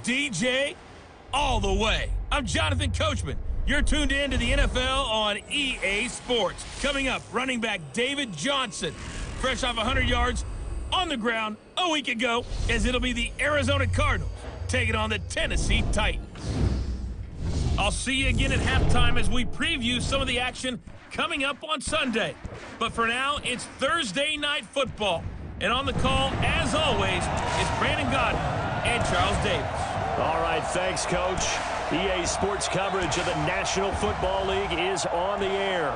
DJ all the way. I'm Jonathan Coachman. You're tuned in to the NFL on EA Sports. Coming up, running back David Johnson, fresh off 100 yards on the ground a week ago, as it'll be the Arizona Cardinals taking on the Tennessee Titans. I'll see you again at halftime as we preview some of the action coming up on Sunday. But for now, it's Thursday Night Football. And on the call, as always, is Brandon Godden and Charles Davis. All right, thanks, Coach. EA Sports coverage of the National Football League is on the air.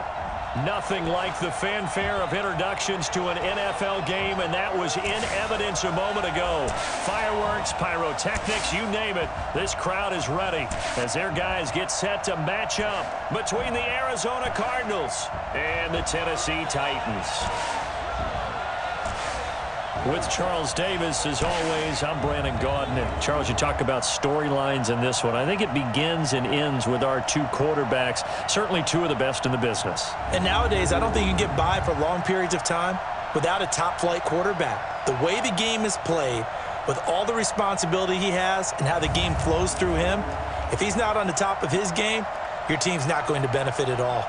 Nothing like the fanfare of introductions to an NFL game, and that was in evidence a moment ago. Fireworks, pyrotechnics, you name it. This crowd is ready as their guys get set to match up between the Arizona Cardinals and the Tennessee Titans. With Charles Davis, as always, I'm Brandon Gaudin. And Charles, you talk about storylines in this one. I think it begins and ends with our two quarterbacks, certainly two of the best in the business. And nowadays, I don't think you can get by for long periods of time without a top-flight quarterback. The way the game is played, with all the responsibility he has and how the game flows through him, if he's not on the top of his game, your team's not going to benefit at all.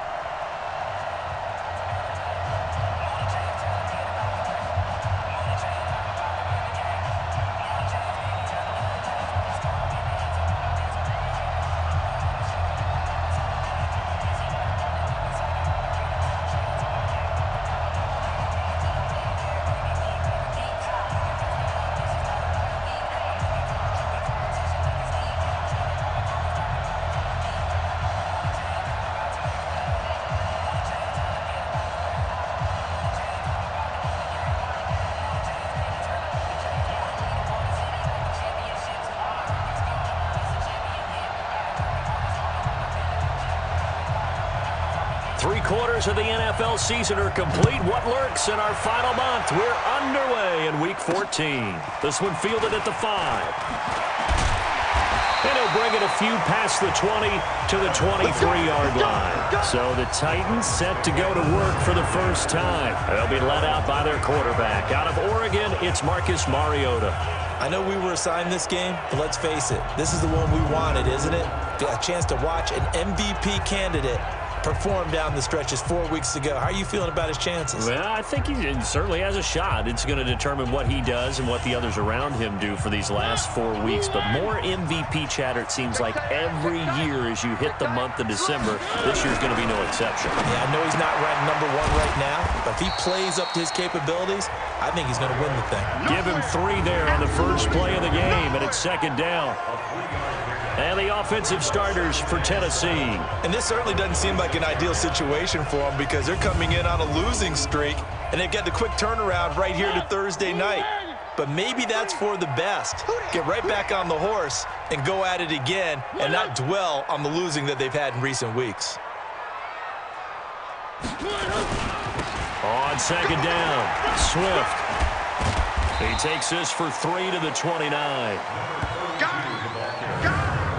Three-quarters of the NFL season are complete. What lurks in our final month? We're underway in Week 14. This one fielded at the 5. And he'll bring it a few past the 20 to the 23-yard line. So the Titans set to go to work for the first time. They'll be led out by their quarterback. Out of Oregon, it's Marcus Mariota. I know we were assigned this game, but let's face it, this is the one we wanted, isn't it? A chance to watch an MVP candidate performed down the stretches 4 weeks ago. How are you feeling about his chances? Well, I think he certainly has a shot. It's going to determine what he does and what the others around him do for these last 4 weeks. But more MVP chatter, it seems like, every year as you hit the month of December. This year's going to be no exception. Yeah, I know he's not ranked number 1 right now, but if he plays up to his capabilities, I think he's going to win the thing. Give him 3 there on the first play of the game, and it's second down. And the offensive starters for Tennessee. And this certainly doesn't seem like an ideal situation for them because they're coming in on a losing streak, and they've got the quick turnaround right here to Thursday night. But maybe that's for the best. Get right back on the horse and go at it again and not dwell on the losing that they've had in recent weeks. On second down, Swift. He takes this for 3 to the 29.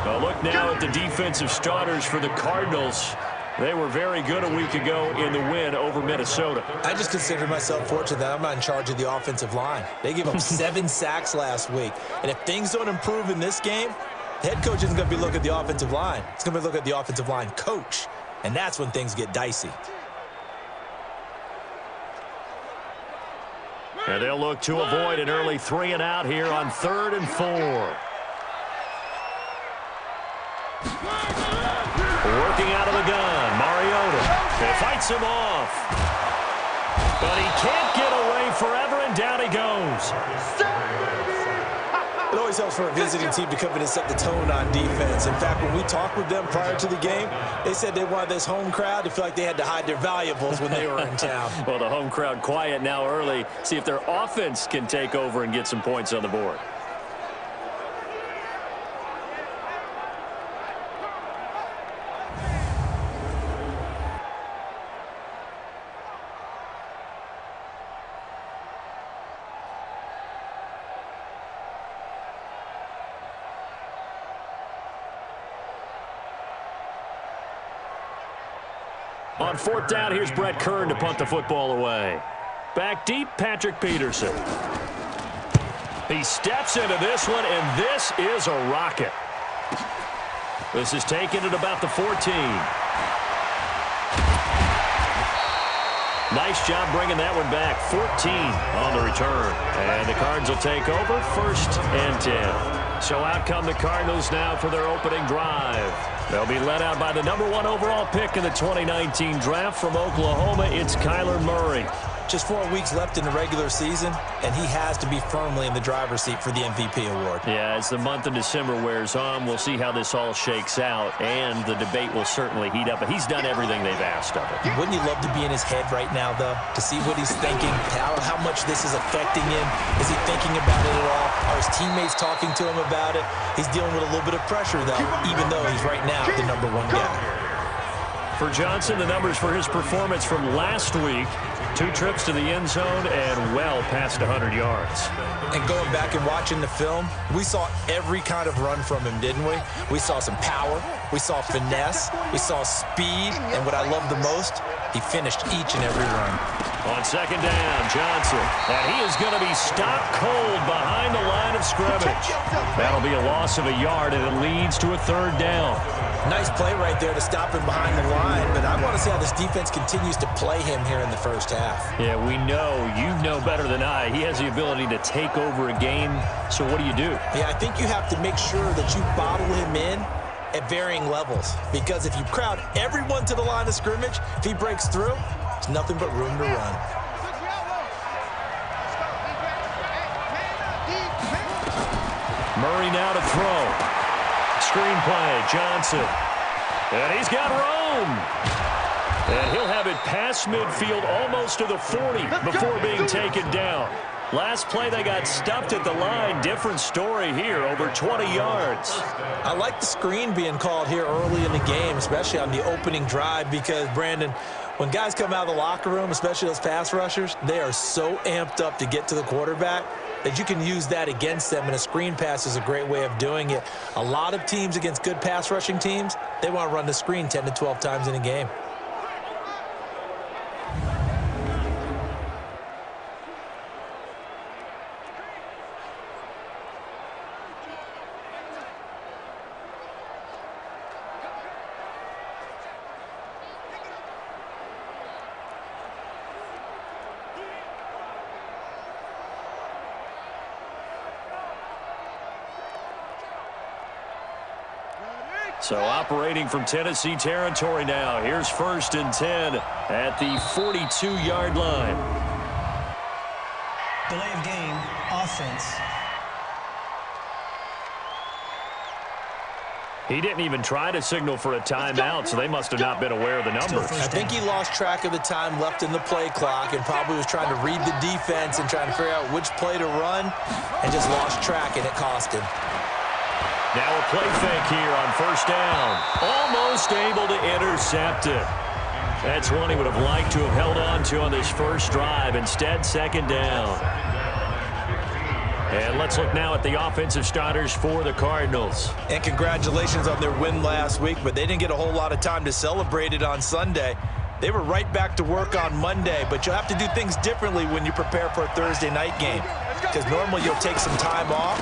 Well, look now at the defensive starters for the Cardinals. They were very good a week ago in the win over Minnesota. I just consider myself fortunate that I'm not in charge of the offensive line. They gave up 7 sacks last week. And if things don't improve in this game, the head coach isn't going to be looking at the offensive line. He's going to be looking at the offensive line coach. And that's when things get dicey. And they'll look to avoid an early 3 and out here on 3rd and 4. Working out of the gun, Mariota. He fights him off. But he can't get away forever, and down he goes. It always helps for a visiting team to come in and set the tone on defense. In fact, when we talked with them prior to the game, they said they wanted this home crowd to feel like they had to hide their valuables when they were in town. Well, the home crowd quiet now early. See if their offense can take over and get some points on the board. On 4th down, here's Brett Kern to punt the football away. Back deep, Patrick Peterson. He steps into this one, and this is a rocket. This is taken at about the 14. Nice job bringing that one back. 14 on the return. And the Cards will take over 1st and 10. So out come the Cardinals now for their opening drive. They'll be led out by the #1 overall pick in the 2019 draft from Oklahoma. It's Kyler Murray. Just 4 weeks left in the regular season, and he has to be firmly in the driver's seat for the MVP award. Yeah, as the month of December wears on, we'll see how this all shakes out, and the debate will certainly heat up. But he's done everything they've asked of him. Wouldn't you love to be in his head right now, though, to see what he's thinking, how much this is affecting him? Is he thinking about it at all? Are his teammates talking to him about it? He's dealing with a little bit of pressure, though, even though he's right now the #1 guy. For Johnson, the numbers for his performance from last week: 2 trips to the end zone and well past 100 yards. And going back and watching the film, we saw every kind of run from him, didn't we? We saw some power, we saw finesse, we saw speed, and what I love the most, he finished each and every run. On 2nd down, Johnson, and he is going to be stopped cold behind the line of scrimmage. That'll be a loss of a yard, and it leads to a 3rd down. Nice play right there to stop him behind the line, but I want to see how this defense continues to play him here in the first half. Yeah, we know, you know better than I, he has the ability to take over a game, so what do you do? Yeah, I think you have to make sure that you bottle him in at varying levels, because if you crowd everyone to the line of scrimmage, if he breaks through, there's nothing but room to run. Murray now to throw. Screen play, Johnson. And he's got room. And he'll have it past midfield almost to the 40 before being taken down. Last play, they got stuffed at the line. Different story here, over 20 yards. I like the screen being called here early in the game, especially on the opening drive, because, Brandon, when guys come out of the locker room, especially those pass rushers, they are so amped up to get to the quarterback that you can use that against them, and a screen pass is a great way of doing it. A lot of teams against good pass rushing teams, they want to run the screen 10 to 12 times in a game. So operating from Tennessee territory now. Here's 1st and 10 at the 42-yard line. Delay of game, offense. He didn't even try to signal for a timeout, so they must have not been aware of the numbers. I think he lost track of the time left in the play clock and probably was trying to read the defense and trying to figure out which play to run and just lost track, and it cost him. Now a play fake here on 1st down. Almost able to intercept it. That's one he would have liked to have held on to on this first drive. Instead, 2nd down. And let's look now at the offensive starters for the Cardinals. And congratulations on their win last week, but they didn't get a whole lot of time to celebrate it on Sunday. They were right back to work on Monday, but you'll have to do things differently when you prepare for a Thursday night game, because normally you'll take some time off.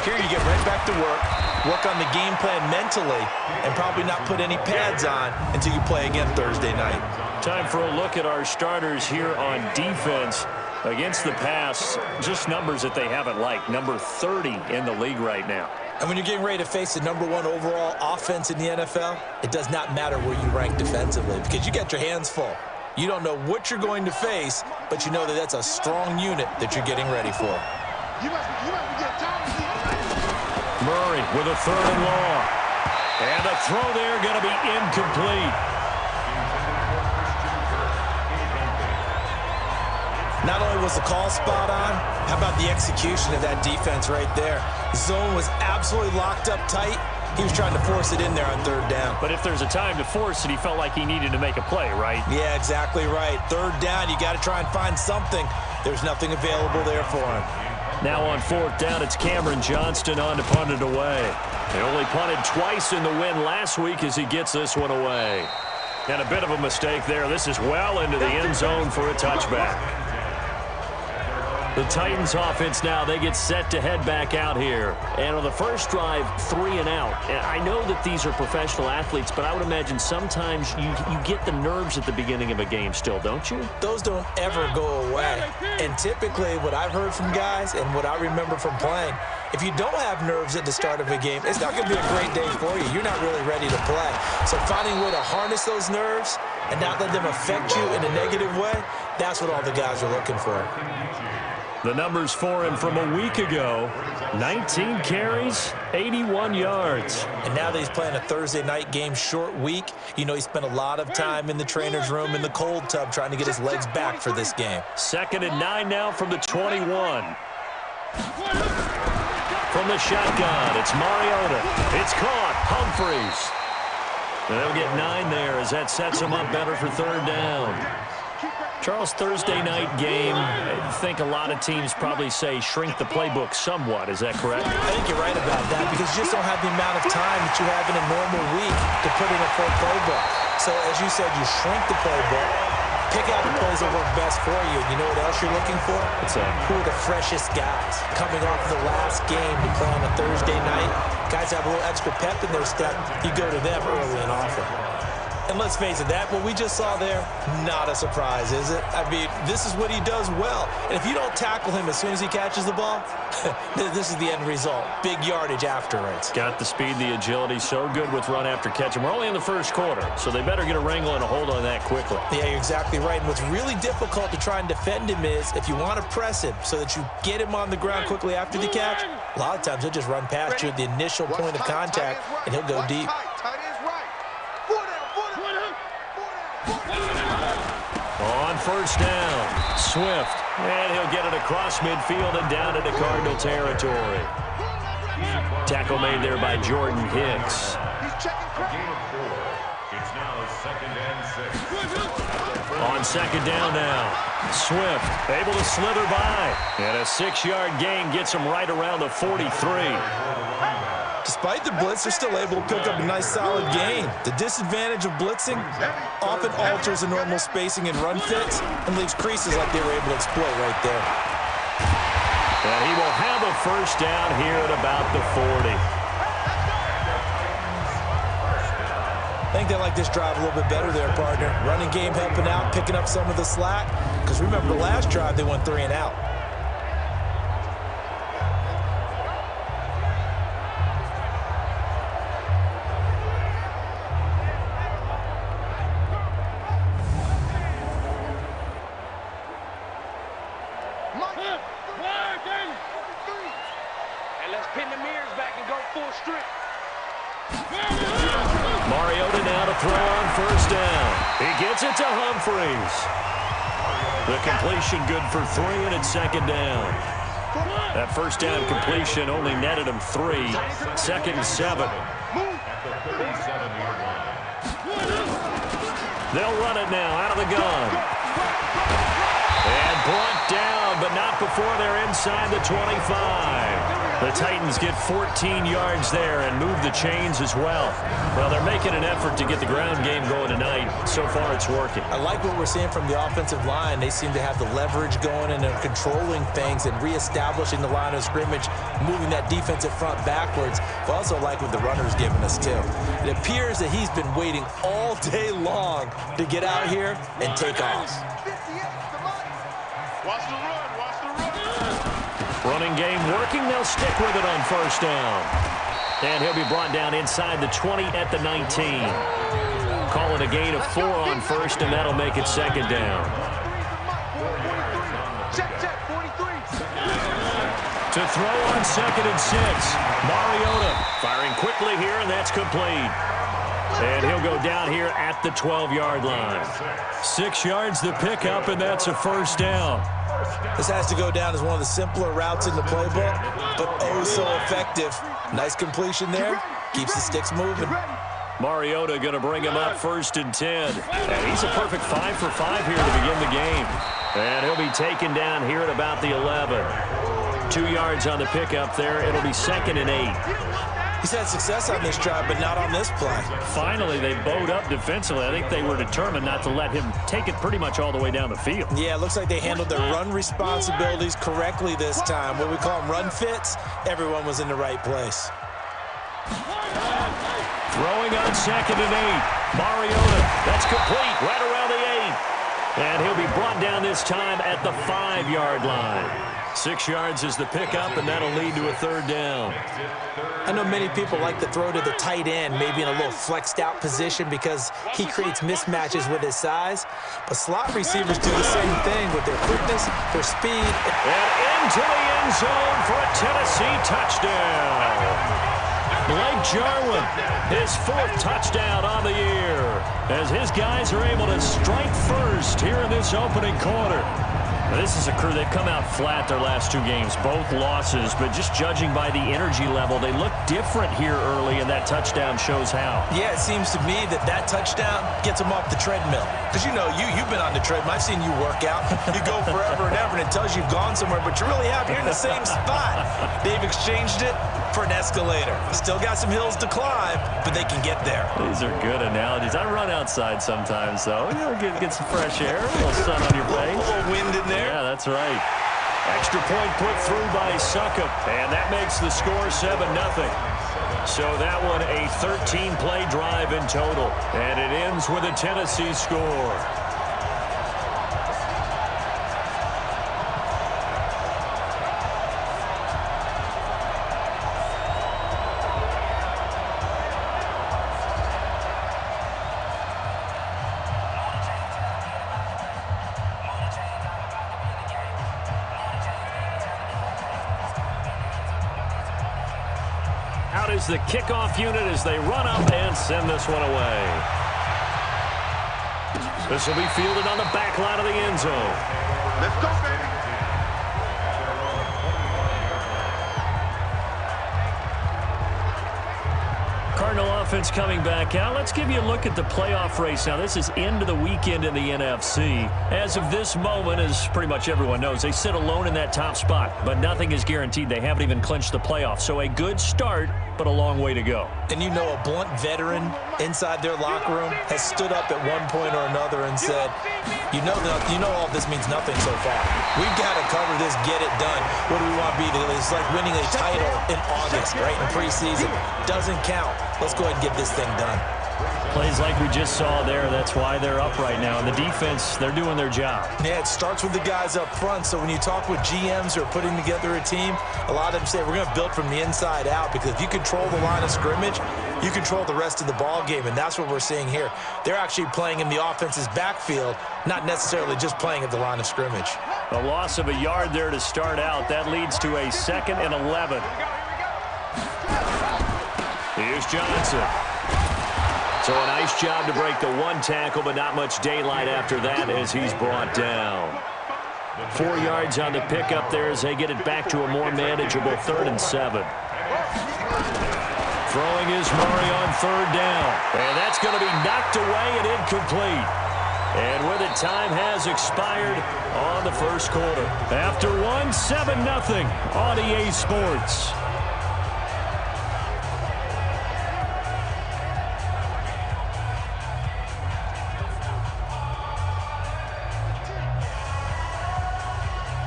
Here you get right back to work on the game plan mentally, and probably not put any pads on until you play again Thursday night. Time for a look at our starters here on defense. Against the pass, just numbers that they haven't liked. Number 30 in the league right now. And when you're getting ready to face the #1 overall offense in the NFL, it does not matter where you rank defensively, because you got your hands full. You don't know what you're going to face, but you know that that's a strong unit that you're getting ready for. Murray with a 3rd and long. And the throw there going to be incomplete. Not only was the call spot on, how about the execution of that defense right there? The zone was absolutely locked up tight. He was trying to force it in there on 3rd down. But if there's a time to force it, he felt like he needed to make a play, right? Yeah, exactly right. 3rd down, you got to try and find something. There's nothing available there for him. Now on 4th down, it's Cameron Johnston on to punt it away. He only punted twice in the win last week as he gets this one away. And a bit of a mistake there. This is well into the end zone for a touchback. The Titans offense now, they get set to head back out here. And on the first drive, 3 and out. And I know that these are professional athletes, but I would imagine sometimes you get the nerves at the beginning of a game still, don't you? Those don't ever go away. And typically what I've heard from guys and what I remember from playing, if you don't have nerves at the start of a game, it's not going to be a great day for you. You're not really ready to play. So finding a way to harness those nerves and not let them affect you in a negative way, that's what all the guys are looking for. The numbers for him from a week ago, 19 carries, 81 yards. And now that he's playing a Thursday night game, short week, you know he spent a lot of time in the trainer's room in the cold tub trying to get his legs back for this game. 2nd and 9 now from the 21. From the shotgun, it's Mariota. It's caught. Humphreys. And they'll get 9 there as that sets them up better for 3rd down. Charles, Thursday night game, I think a lot of teams probably say shrink the playbook somewhat. Is that correct? I think you're right about that because you just don't have the amount of time that you have in a normal week to put in a full playbook. So as you said, you shrink the playbook, pick out the plays that work best for you. You know what else you're looking for? What's that? Who are the freshest guys coming off of the last game to play on a Thursday night? Guys have a little extra pep in their step. You go to them early and often. And let's face it, that what we just saw there, not a surprise, is it? I mean, this is what he does well. And if you don't tackle him as soon as he catches the ball, this is the end result. Big yardage afterwards. Got the speed, the agility, so good with run after catch. And we're only in the first quarter, so they better get a wrangle and a hold on that quickly. Yeah, you're exactly right. And what's really difficult to try and defend him is if you want to press him so that you get him on the ground quickly after the catch, a lot of times he'll just run past you at the initial point of contact, and he'll go deep. On 1st down, Swift, and he'll get it across midfield and down into Cardinal territory. Tackle made there by Jordan Hicks. On 2nd down now, Swift able to slither by, and a 6-yard gain gets him right around the 43. Despite the blitz, they're still able to pick up a nice solid gain. The disadvantage of blitzing often alters the normal spacing and run fits and leaves creases like they were able to exploit right there. And he will have a 1st down here at about the 40. I think they like this drive a little bit better there, partner. Running game helping out, picking up some of the slack. Because remember, the last drive they went 3 and out. Mariota now to throw on 1st down. He gets it to Humphreys. The completion good for 3, and it's 2nd down. That 1st down completion only netted him 3. 2nd and 7. They'll run it now out of the gun. And brought down, but not before they're inside the 25. The Titans get 14 yards there and move the chains as well. Well, they're making an effort to get the ground game going tonight. So far, it's working. I like what we're seeing from the offensive line. They seem to have the leverage going and they're controlling things and reestablishing the line of scrimmage, moving that defensive front backwards. I also like what the runner's giving us, too. It appears that he's been waiting all day long to get out here and take off. Watch the run, watch the run. Running game working. They'll stick with it on 1st down. And he'll be brought down inside the 20 at the 19. Call it a gain of 4 on 1st, and that'll make it 2nd down. Check, 43. To throw on 2nd and 6. Mariota firing quickly here, and that's complete. And he'll go down here at the 12-yard line. 6 yards to pick up, and that's a 1st down. This has to go down as one of the simpler routes in the playbook, but oh so effective. Nice completion there. Keeps the sticks moving. Mariota going to bring him up 1st and 10. And he's a perfect 5 for 5 here to begin the game. And he'll be taken down here at about the 11. 2 yards on the pickup there. It'll be 2nd and 8. He's had success on this drive, but not on this play. Finally, they bowed up defensively. I think they were determined not to let him take it pretty much all the way down the field. Yeah, it looks like they handled their run responsibilities correctly this time. What we call them run fits, everyone was in the right place. Throwing on 2nd and 8. Mariota, that's complete right around the 8. And he'll be brought down this time at the 5-yard line. 6 yards is the pickup, and that'll lead to a 3rd down. I know many people like to throw to the tight end, maybe in a little flexed out position because he creates mismatches with his size. But slot receivers do the same thing with their quickness, their speed. And into the end zone for a Tennessee touchdown. Blake Jarwin, his 4th touchdown on the year, as his guys are able to strike first here in this opening quarter. Now, this is a crew, they've come out flat their last 2 games, both losses, but just judging by the energy level, they look different here early, and that touchdown shows how. Yeah, it seems to me that touchdown gets them off the treadmill. Because, you know, you've been on the treadmill. I've seen you work out. You go forever and ever, and it tells you you've gone somewhere, but you really have. You're in the same spot. They've exchanged it for an escalator. Still got some hills to climb, but they can get there. These are good analogies. I run outside sometimes, though. You know, get some fresh air, a little sun on your face. A little wind in there. Yeah, that's right. Extra point put through by Succop, and that makes the score 7-0. So that one a 13-play drive in total, and it ends with a Tennessee score. Out is the kickoff unit as they run up and send this one away. This will be fielded on the back line of the end zone. Let's go, baby. Cardinal offense coming back out. Let's give you a look at the playoff race. Now, this is into the weekend in the NFC. As of this moment, as pretty much everyone knows, they sit alone in that top spot, but nothing is guaranteed. They haven't even clinched the playoffs. So a good start, but a long way to go. And you know, a blunt veteran inside their locker room has stood up at one point or another and said, you know all this means nothing so far. We've got to cover this, get it done. What do we want to be? It's like winning a title in August, right? In preseason. Doesn't count. Let's go ahead and get this thing done. Plays like we just saw there. That's why they're up right now. And the defense, they're doing their job. Yeah, it starts with the guys up front. So when you talk with GMs who are putting together a team, a lot of them say we're going to build from the inside out, because if you control the line of scrimmage, you control the rest of the ball game, and that's what we're seeing here. They're actually playing in the offense's backfield, not necessarily just playing at the line of scrimmage. A loss of a yard there to start out. That leads to a 2nd and 11. Here's Johnson. So a nice job to break the 1 tackle, but not much daylight after that as he's brought down. 4 yards on the pickup there as they get it back to a more manageable 3rd and 7. Throwing is Murray on 3rd down. And that's going to be knocked away and incomplete. And with it, time has expired on the first quarter. After one, 7-0 on EA Sports.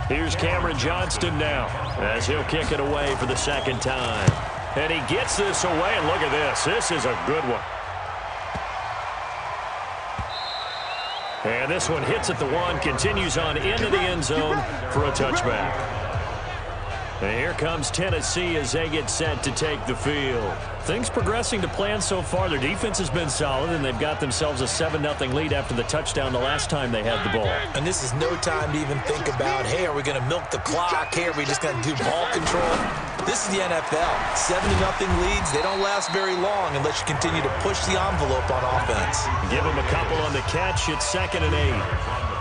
Here's Cameron Johnston now as he'll kick it away for the 2nd time. And he gets this away, and look at this. This is a good one. And this one hits at the 1, continues on into the end zone for a touchback. And here comes Tennessee as they get set to take the field. Things progressing to plan so far. Their defense has been solid, and they've got themselves a 7-0 lead after the touchdown the last time they had the ball. And this is no time to even think about, hey, are we going to milk the clock? Hey, are we just going to do ball control? This is the NFL. 7-0 leads, they don't last very long unless you continue to push the envelope on offense. Give them a couple on the catch. It's 2nd and 8.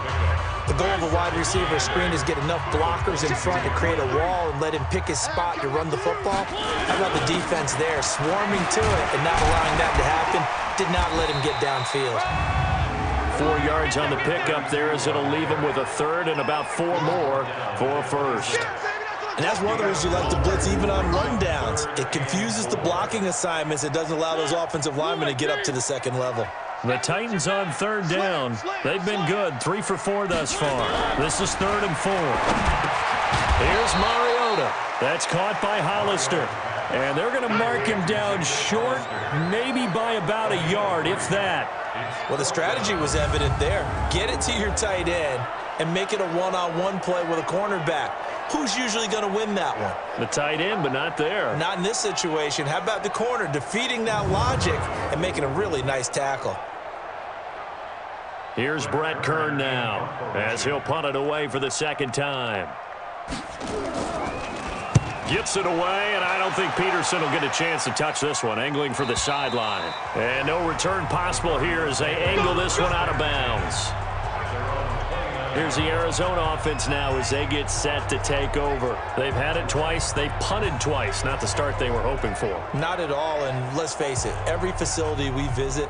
The goal of a wide receiver screen is get enough blockers in front to create a wall and let him pick his spot to run the football. How about the defense there, swarming to it and not allowing that to happen? Did not let him get downfield. 4 yards on the pickup there as it'll leave him with a 3rd and about 4 more for a 1st. And that's one of the reasons you like to blitz even on rundowns. It confuses the blocking assignments. It doesn't allow those offensive linemen to get up to the second level. The Titans on third down. They've been good, 3 for 4 thus far. This is 3rd and 4. Here's Mariota. That's caught by Hollister. And they're going to mark him down short, maybe by about a yard, if that. Well, the strategy was evident there. Get it to your tight end and make it a one-on-one play with a cornerback. Who's usually going to win that one? The tight end, but not there. Not in this situation. How about the corner defeating that logic and making a really nice tackle? Here's Brett Kern now as he'll punt it away for the second time. Gets it away, and I don't think Peterson will get a chance to touch this one, angling for the sideline. And no return possible here as they angle this one out of bounds. Here's the Arizona offense now as they get set to take over. They've had it twice. They've punted twice. Not the start they were hoping for. Not at all, and let's face it, every facility we visit,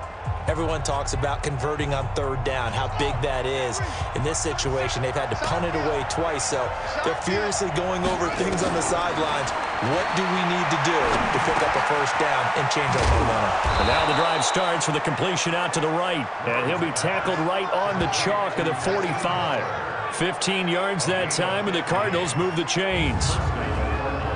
everyone talks about converting on third down, how big that is. In this situation, they've had to punt it away twice, so they're furiously going over things on the sidelines. What do we need to do to pick up a first down and change our momentum? And now the drive starts with a completion out to the right, and he'll be tackled right on the chalk of the 45. 15 yards that time, and the Cardinals move the chains.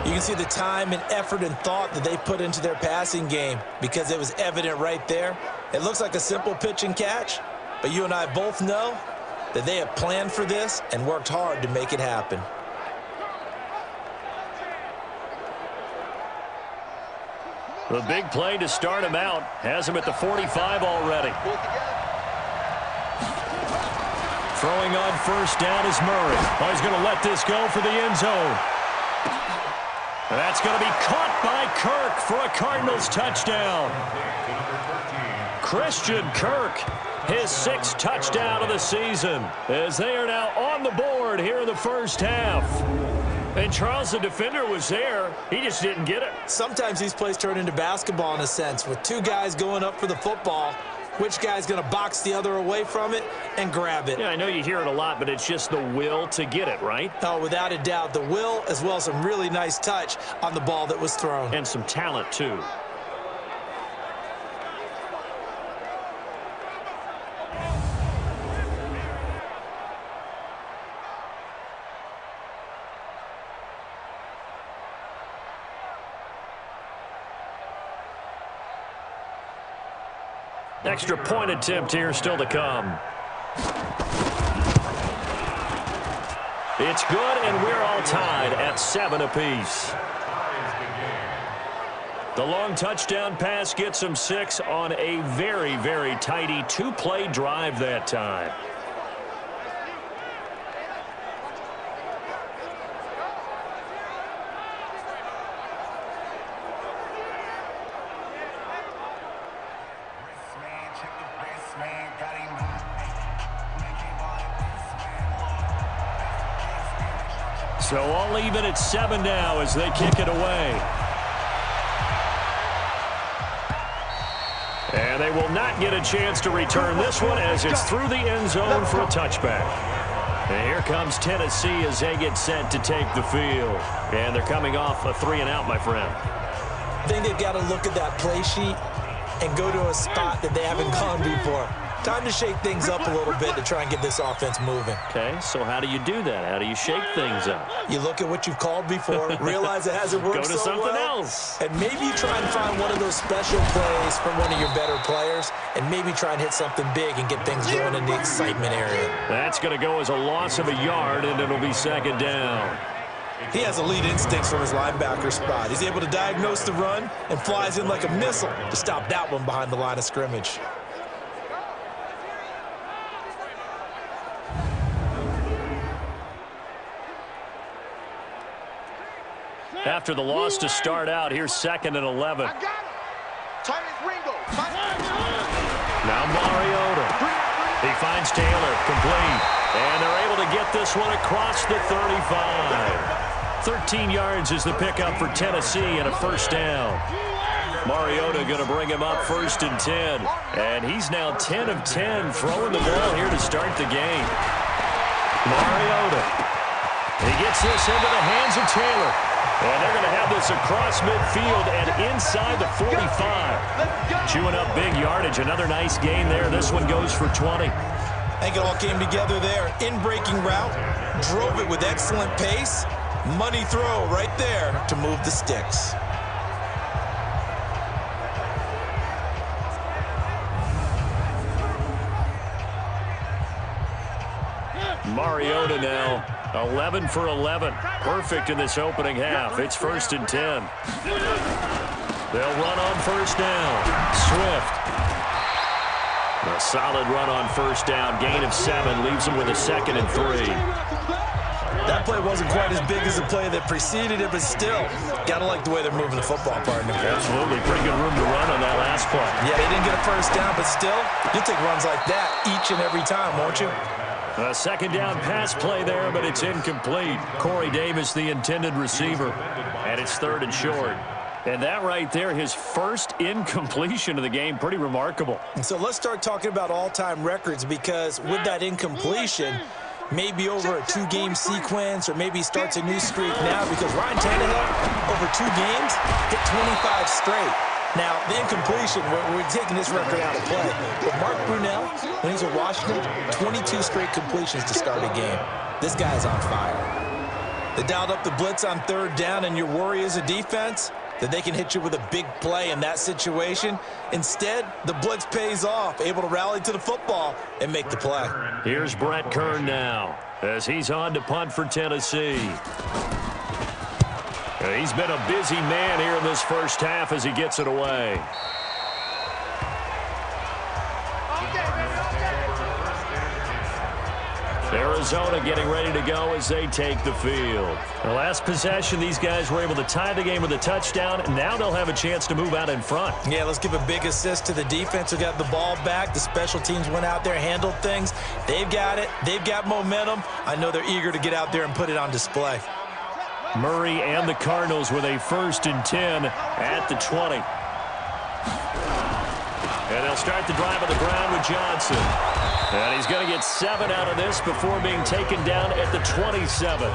You can see the time and effort and thought that they put into their passing game because it was evident right there. It looks like a simple pitch and catch, but you and I both know that they have planned for this and worked hard to make it happen. The big play to start him out has him at the 45 already. Throwing on first down is Murray. Oh, he's going to let this go for the end zone. And that's going to be caught by Kirk for a Cardinals touchdown. Christian Kirk, his 6th touchdown of the season, as they are now on the board here in the first half. And Charles, the defender, was there. He just didn't get it. Sometimes these plays turn into basketball in a sense, with two guys going up for the football. Which guy's going to box the other away from it and grab it? Yeah, I know you hear it a lot, but it's just the will to get it, right? Oh, without a doubt. The will, as well as some really nice touch on the ball that was thrown. And some talent, too. Extra point attempt here still to come. It's good, and we're all tied at 7 apiece. The long touchdown pass gets him 6 on a very, very tidy 2-play drive that time. So all even at 7 now as they kick it away. And they will not get a chance to return this one as it's through the end zone for a touchback. And here comes Tennessee as they get set to take the field. And they're coming off a 3-and-out, my friend. I think they've got to look at that play sheet and go to a spot that they haven't gone before. Time to shake things up a little bit to try and get this offense moving. Okay, so how do you do that? How do you shake things up? You look at what you've called before, realize it hasn't worked Go to so something well, else. and maybe you try and find one of those special plays from one of your better players, and maybe try and hit something big and get things going in the excitement area. That's going to go as a loss of a yard, and it'll be 2nd down. He has elite instincts from his linebacker spot. He's able to diagnose the run and flies in like a missile to stop that one behind the line of scrimmage. After the loss to start out, here's 2nd and 11. Now Mariota. He finds Taylor, complete. And they're able to get this one across the 35. 13 yards is the pickup for Tennessee and a first down. Mariota going to bring him up 1st and 10. And he's now 10 of 10 throwing the ball here to start the game. Mariota. He gets Gets this into the hands of Taylor. And they're going to have this across midfield and inside the 45. Chewing up big yardage. Another nice gain there. This one goes for 20. I think it all came together there. In-breaking route. Drove it with excellent pace. Money throw right there to move the sticks. Mariota now, 11 for 11. Perfect in this opening half. It's 1st and 10. They'll run on first down. Swift. A solid run on first down. Gain of 7 leaves them with a 2nd and 3. That play wasn't quite as big as the play that preceded it, but still, gotta like the way they're moving the football, partner. Absolutely. Pretty good room to run on that last play. Yeah, they didn't get a first down, but still, you'll take runs like that each and every time, won't you? A 2nd down pass play there, but it's incomplete. Corey Davis, the intended receiver, and it's 3rd and short. And that right there, his first incompletion of the game, pretty remarkable. So let's start talking about all-time records, because with that incompletion, maybe over a 2-game sequence, or maybe he starts a new streak now, because Ryan Tannehill, over 2 games, hit 25 straight. Now, the incompletion, we're taking this record out of play. But Mark Brunell, when he's at Washington, 22 straight completions to start a game. This guy's on fire. They dialed up the blitz on 3rd down, and your worry as a defense that they can hit you with a big play in that situation. Instead, the blitz pays off, able to rally to the football and make the play. Here's Brett Kern now as he's on to punt for Tennessee. He's been a busy man here in this first half as he gets it away. Arizona getting ready to go as they take the field. The last possession, these guys were able to tie the game with a touchdown, and now they'll have a chance to move out in front. Yeah, let's give a big assist to the defense who got the ball back. The special teams went out there, handled things. They've got it. They've got momentum. I know they're eager to get out there and put it on display. Murray and the Cardinals with a 1st and 10 at the 20. And they'll start the drive on the ground with Johnson. And he's going to get 7 out of this before being taken down at the 27.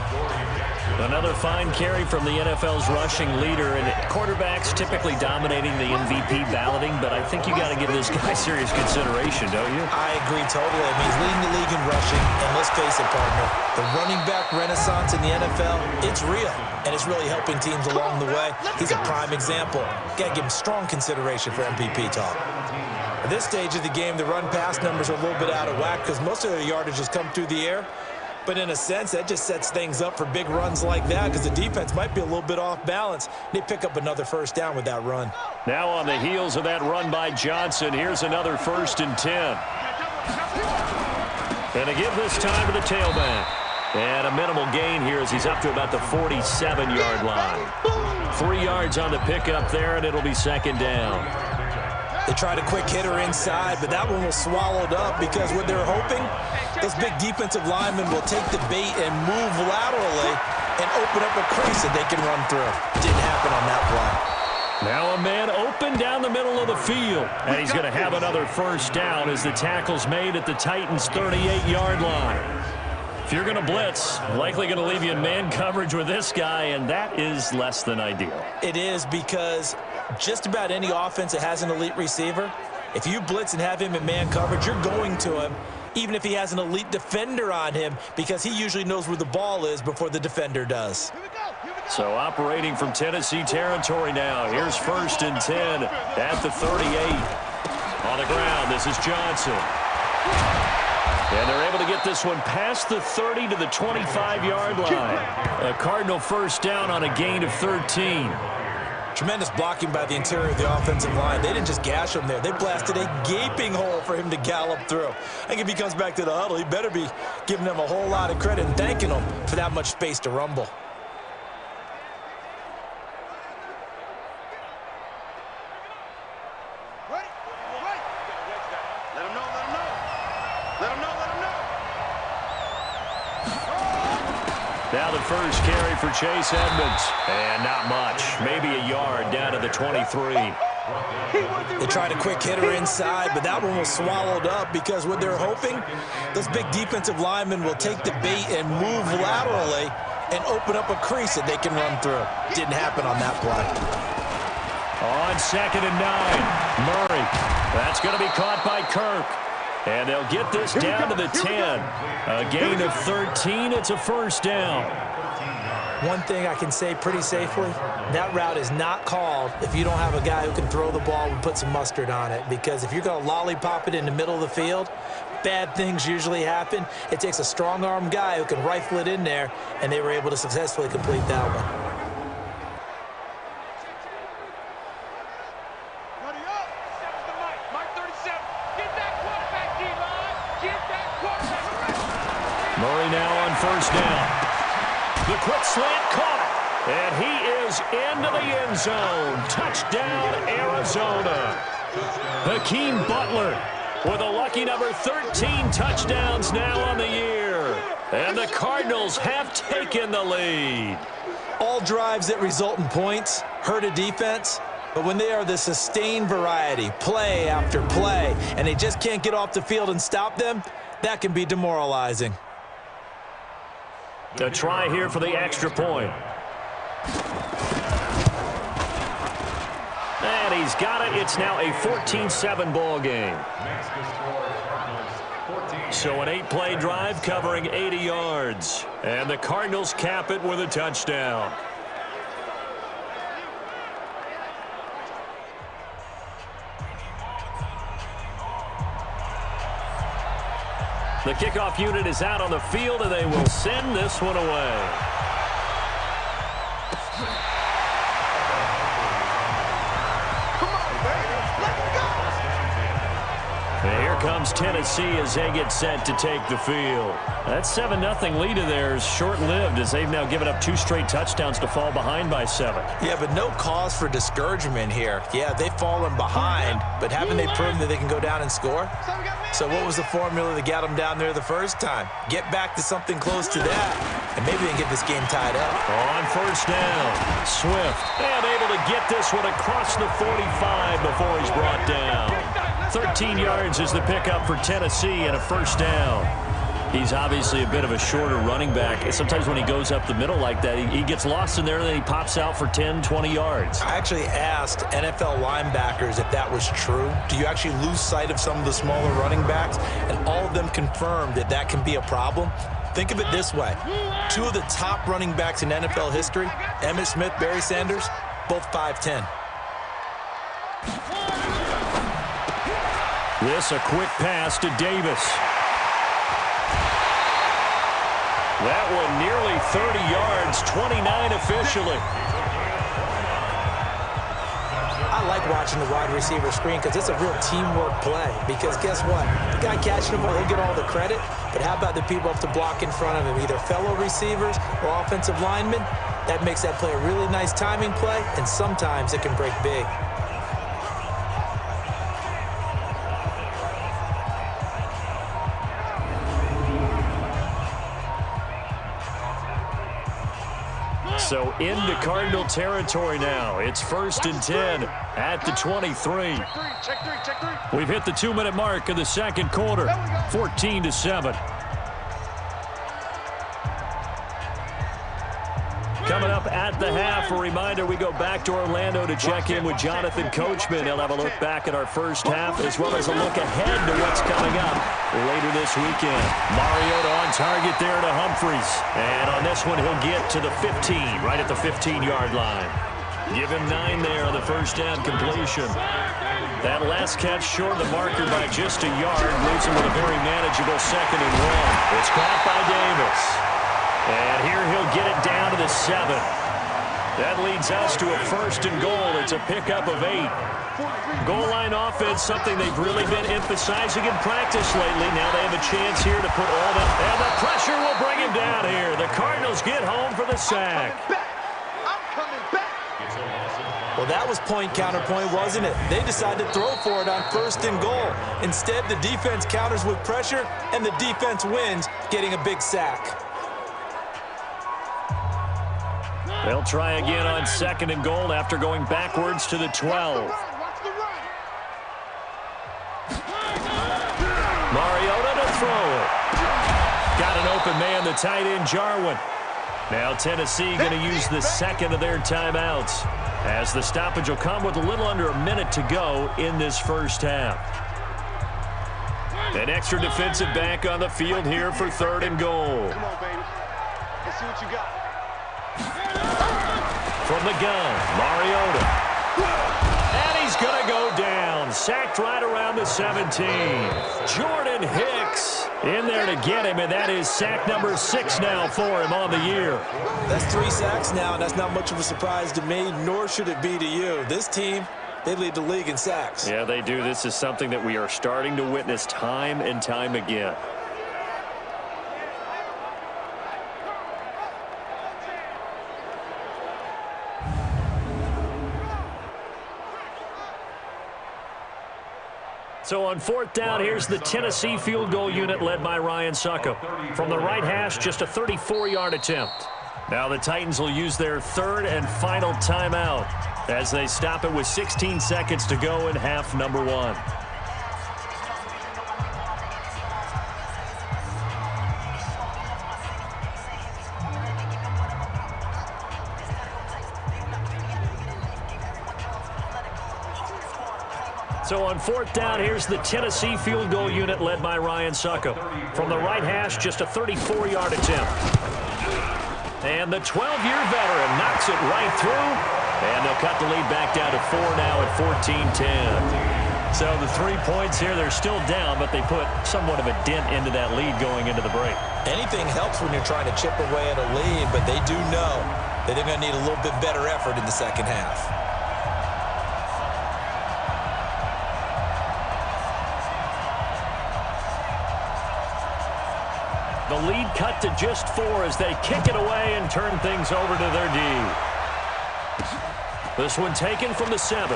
Another fine carry from the NFL's rushing leader, and quarterbacks typically dominating the MVP balloting, but I think you got to give this guy serious consideration, don't you? I agree totally. I mean, he's leading the league in rushing, and let's face it, partner, the running back renaissance in the NFL, it's real, and it's really helping teams along the way. He's a prime example. Got to give him strong consideration for MVP talk. At this stage of the game, the run-pass numbers are a little bit out of whack because most of their yardage has come through the air. But in a sense, that just sets things up for big runs like that because the defense might be a little bit off balance. They pick up another first down with that run. Now on the heels of that run by Johnson, here's another 1st and 10. And they give this time to the tailback. And a minimal gain here as he's up to about the 47-yard line. 3 yards on the pickup there, and it'll be 2nd down. They tried a quick hitter inside, but that one was swallowed up because what they're hoping, those big defensive linemen will take the bait and move laterally and open up a crease that they can run through. Didn't happen on that play. Now a man open down the middle of the field, and he's going to have another first down as the tackle's made at the Titans' 38-yard line. If you're going to blitz, likely going to leave you in man coverage with this guy, and that is less than ideal. It is because just about any offense that has an elite receiver, if you blitz and have him in man coverage, you're going to him, even if he has an elite defender on him, because he usually knows where the ball is before the defender does. So operating from Tennessee territory now. Here's 1st and 10 at the 38. On the ground, this is Johnson. And they're able to get this one past the 30 to the 25-yard line. A Cardinal first down on a gain of 13. Tremendous blocking by the interior of the offensive line. They didn't just gash him there. They blasted a gaping hole for him to gallop through. I think if he comes back to the huddle, he better be giving them a whole lot of credit and thanking them for that much space to rumble. Now the first carry for Chase Edmonds. And not much. Maybe a yard down to the 23. They tried a quick hitter inside, but that one was swallowed up because what they're hoping, those big defensive linemen will take the bait and move laterally and open up a crease that they can run through. Didn't happen on that play. On 2nd and 9, Murray. That's going to be caught by Kirk. And they'll get this down to the 10. A gain of 13. It's a first down. One thing I can say pretty safely, that route is not called if you don't have a guy who can throw the ball and put some mustard on it. Because if you're going to lollipop it in the middle of the field, bad things usually happen. It takes a strong-arm guy who can rifle it in there, and they were able to successfully complete that one. Murray now on first down. The quick slant caught, and he is into the end zone. Touchdown, Arizona. Hakeem Butler with a lucky number 13 touchdowns now on the year. And the Cardinals have taken the lead. All drives that result in points hurt a defense, but when they are the sustained variety, play after play, and they just can't get off the field and stop them, that can be demoralizing. A try here for the extra point. And he's got it. It's now a 14-7 ball game. So an 8-play drive covering 80 yards. And the Cardinals cap it with a touchdown. The kickoff unit is out on the field, and they will send this one away. And here comes Tennessee as they get set to take the field. That 7-0 lead of theirs short-lived as they've now given up 2 straight touchdowns to fall behind by 7. Yeah, but no cause for discouragement here. Yeah, they've fallen behind, but haven't they proven that they can go down and score? So what was the formula that got them down there the first time? Get back to something close to that, and maybe they can get this game tied up. On first down, Swift, and able to get this one across the 45 before he's brought down. 13 yards is the pickup for Tennessee and a first down. He's obviously a bit of a shorter running back. Sometimes when he goes up the middle like that, he gets lost in there, and then he pops out for 10, 20 yards. I actually asked NFL linebackers if that was true. Do you actually lose sight of some of the smaller running backs? And all of them confirmed that that can be a problem. Think of it this way. 2 of the top running backs in NFL history, Emmitt Smith, Barry Sanders, both 5'10". This a quick pass to Davis. That one nearly 30 yards, 29 officially. I like watching the wide receiver screen because it's a real teamwork play. Because guess what? The guy catching the ball, he'll get all the credit. But how about the people up to block in front of him, either fellow receivers or offensive linemen? That makes that play a really nice timing play, and sometimes it can break big. So into Cardinal territory now. It's 1st and 10 at the 23. We've hit the 2-minute mark of the second quarter. 14-7. Coming up at the half, a reminder, we go back to Orlando to check in with Jonathan Coachman. He'll have a look back at our first half as well as a look ahead to what's coming up later this weekend. Mariota on target there to Humphries. And on this one, he'll get to the 15, right at the 15-yard line. Give him 9 there on the first down completion. That last catch short of the marker by just a yard leaves him with a very manageable 2nd and 1. It's caught by Davis. And here he'll get it down to the 7. That leads us to a 1st and goal. It's a pickup of 8. Goal line offense, something they've really been emphasizing in practice lately. Now they have a chance here to put all that. And the pressure will bring him down here. The Cardinals get home for the sack. I'm coming back. Well, that was point counterpoint, wasn't it? They decided to throw for it on 1st and goal. Instead, the defense counters with pressure, and the defense wins, getting a big sack. They'll try again on 2nd and goal after going backwards to the 12. Mariota to throw it. Got an open man, the tight end, Jarwin. Now Tennessee going to use the second of their timeouts, as the stoppage will come with a little under a minute to go in this first half. An extra defensive back on the field here for 3rd and goal. Come on, baby. Let's see what you got. From the gun, Mariota. And he's going to go down. Sacked right around the 17. Jordan Hicks in there to get him, and that is sack number 6 now for him on the year. That's 3 sacks now, and that's not much of a surprise to me, nor should it be to you. This team, they lead the league in sacks. Yeah, they do. This is something that we are starting to witness time and time again. So on 4th down, here's the Tennessee field goal unit led by Ryan Succop. From the right hash, just a 34-yard attempt. Now the Titans will use their 3rd and final timeout as they stop it with 16 seconds to go in half number 1. So on 4th down, here's the Tennessee field goal unit led by Ryan Succop. From the right hash, just a 34-yard attempt. And the 12-year veteran knocks it right through. And they'll cut the lead back down to 4 now at 14-10. So the 3 points here, they're still down, but they put somewhat of a dent into that lead going into the break. Anything helps when you're trying to chip away at a lead, but they do know that they're going to need a little bit better effort in the second half. The lead cut to just 4 as they kick it away and turn things over to their D. This one taken from the 7.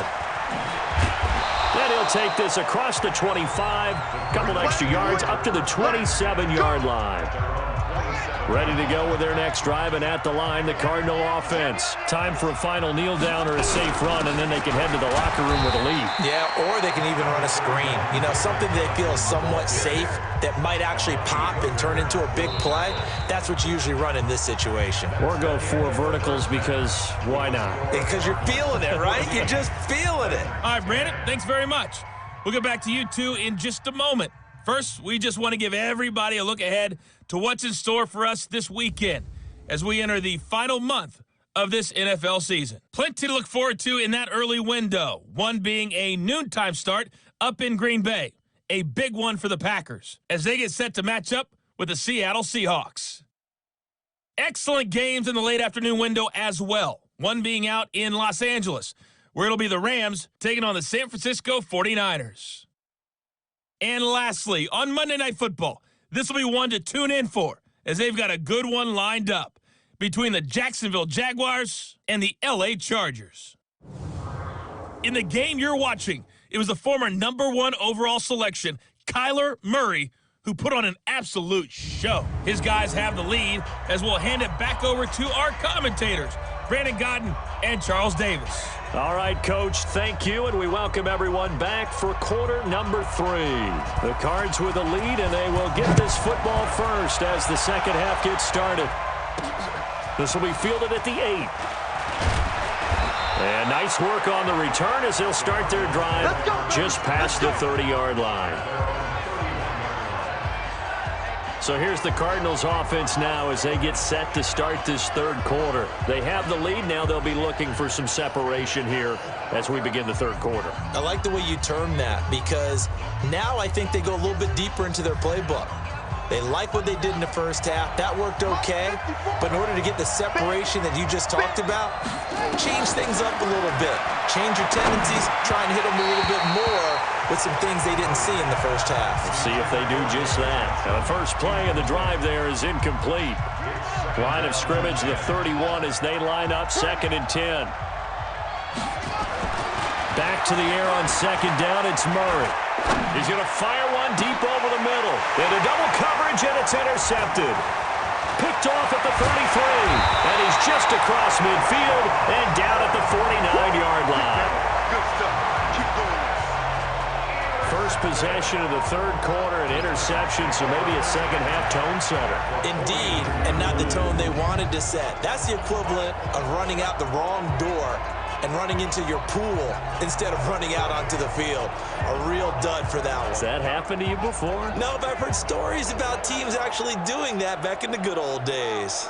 Then he'll take this across the 25. Couple extra yards up to the 27-yard line. Ready to go with their next drive, and at the line, the Cardinal offense. Time for a final kneel down or a safe run, and then they can head to the locker room with a lead. Yeah, or they can even run a screen. You know, something they feel is somewhat safe that might actually pop and turn into a big play. That's what you usually run in this situation. Or go 4 verticals, because why not? Because you're feeling it, right? You're just feeling it. All right, Brandon, thanks very much. We'll get back to you two in just a moment. First, we just want to give everybody a look ahead to what's in store for us this weekend as we enter the final month of this NFL season. Plenty to look forward to in that early window, one being a noontime start up in Green Bay, a big one for the Packers as they get set to match up with the Seattle Seahawks. Excellent games in the late afternoon window as well, one being out in Los Angeles, where it'll be the Rams taking on the San Francisco 49ers. And lastly, on Monday Night Football, this will be one to tune in for, as they've got a good one lined up between the Jacksonville Jaguars and the LA Chargers. In the game you're watching, it was the former #1 overall selection, Kyler Murray, who put on an absolute show. His guys have the lead, as we'll hand it back over to our commentators, Brandon Godden and Charles Davis. All right, Coach, thank you, and we welcome everyone back for quarter number 3. The Cards with the lead, and they will get this football first as the second half gets started. This will be fielded at the 8. And nice work on the return as they'll start their drive just past the 30-yard line. So here's the Cardinals offense now as they get set to start this third quarter. They have the lead. Now they'll be looking for some separation here as we begin the third quarter. I like the way you term that, because now I think they go a little bit deeper into their playbook. They like what they did in the first half. That worked okay. But in order to get the separation that you just talked about, change things up a little bit. Change your tendencies. Try and hit them a little bit more with some things they didn't see in the first half. Let's see if they do just that. Now, the first play of the drive there is incomplete. Line of scrimmage, the 31 as they line up 2nd and 10. Back to the air on 2nd down, it's Murray. He's going to fire one deep over the middle. Into double coverage, and it's intercepted. Picked off at the 33. And he's just across midfield and down at the 49-yard line. Good stuff. Keep going. First possession of the third quarter, an interception, so maybe a second-half tone setter. Indeed, and not the tone they wanted to set. That's the equivalent of running out the wrong door and running into your pool instead of running out onto the field. A real dud for that one. Has that happened to you before? No, but I've heard stories about teams actually doing that back in the good old days.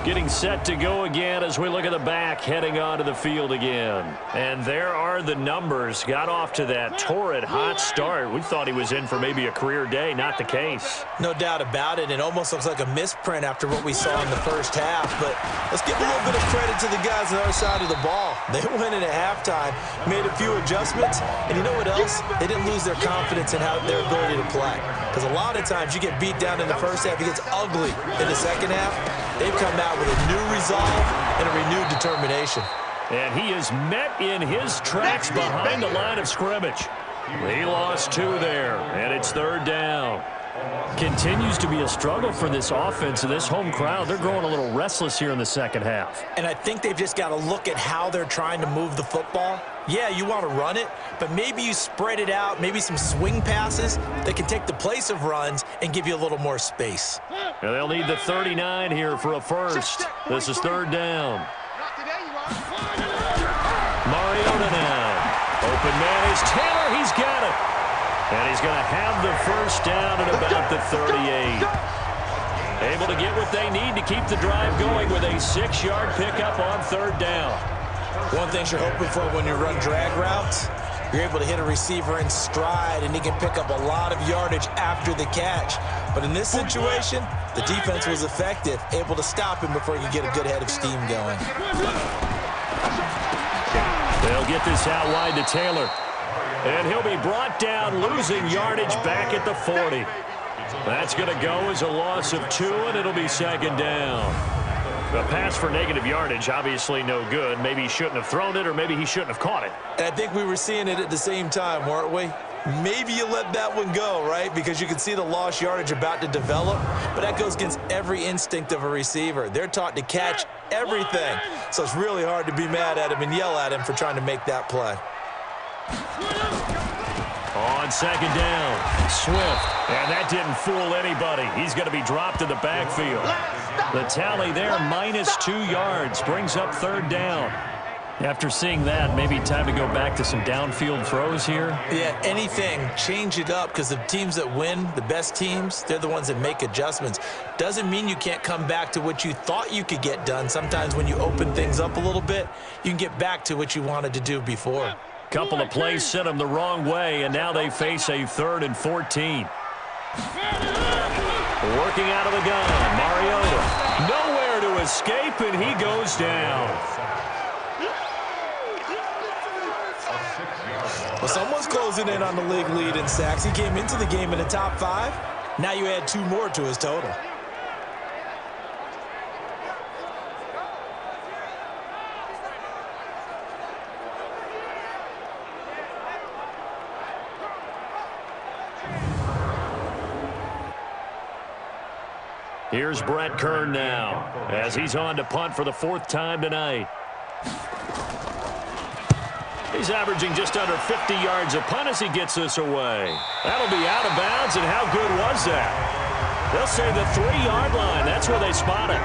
Getting set to go again as we look at the back, heading onto the field again. And there are the numbers. Got off to that torrid hot start. We thought he was in for maybe a career day. Not the case. No doubt about it. It almost looks like a misprint after what we saw in the first half. But let's give a little bit of credit to the guys on the other side of the ball. They went in at halftime, made a few adjustments, and you know what else? They didn't lose their confidence in their ability to play. Because a lot of times you get beat down in the first half, it gets ugly in the second half. They've come out with a new resolve and a renewed determination. And he is met in his tracks behind the line of scrimmage. He lost 2 there, and it's third down. Continues to be a struggle for this offense and this home crowd. They're growing a little restless here in the second half. And I think they've just got to look at how they're trying to move the football. Yeah, you want to run it, but maybe you spread it out, maybe some swing passes that can take the place of runs and give you a little more space. And they'll need the 39 here for a first. This is third down. Mariota now. Open man is Taylor. He's got it. And he's going to have the first down at about the 38. Able to get what they need to keep the drive going with a 6-yard pickup on third down. One thing you're hoping for when you run drag routes, you're able to hit a receiver in stride, and he can pick up a lot of yardage after the catch. But in this situation, the defense was effective, able to stop him before he could get a good head of steam going. They'll get this out wide to Taylor. And he'll be brought down, losing yardage back at the 40. That's going to go as a loss of 2, and it'll be second down. A pass for negative yardage, obviously no good. Maybe he shouldn't have thrown it, or maybe he shouldn't have caught it. And I think we were seeing it at the same time, weren't we? Maybe you let that one go, right? Because you can see the lost yardage about to develop, but that goes against every instinct of a receiver. They're taught to catch everything, so it's really hard to be mad at him and yell at him for trying to make that play. On second down, Swift. And that didn't fool anybody. He's going to be dropped in the backfield. The tally there, -2 yards, brings up third down. After seeing that, maybe time to go back to some downfield throws here. Yeah, anything, change it up, because the teams that win, the best teams, they're the ones that make adjustments. Doesn't mean you can't come back to what you thought you could get done. Sometimes when you open things up a little bit, you can get back to what you wanted to do before. Couple of plays sent them the wrong way, and now they face a 3rd and 14. Working out of the gun, Mariota. Nowhere to escape, and he goes down. Well, someone's closing in on the league lead in sacks. He came into the game in the top 5. Now you add 2 more to his total. Here's Brett Kern now as he's on to punt for the 4th time tonight. He's averaging just under 50 yards a punt as he gets this away. That'll be out of bounds, and how good was that? They'll say the 3-yard line. That's where they spot it.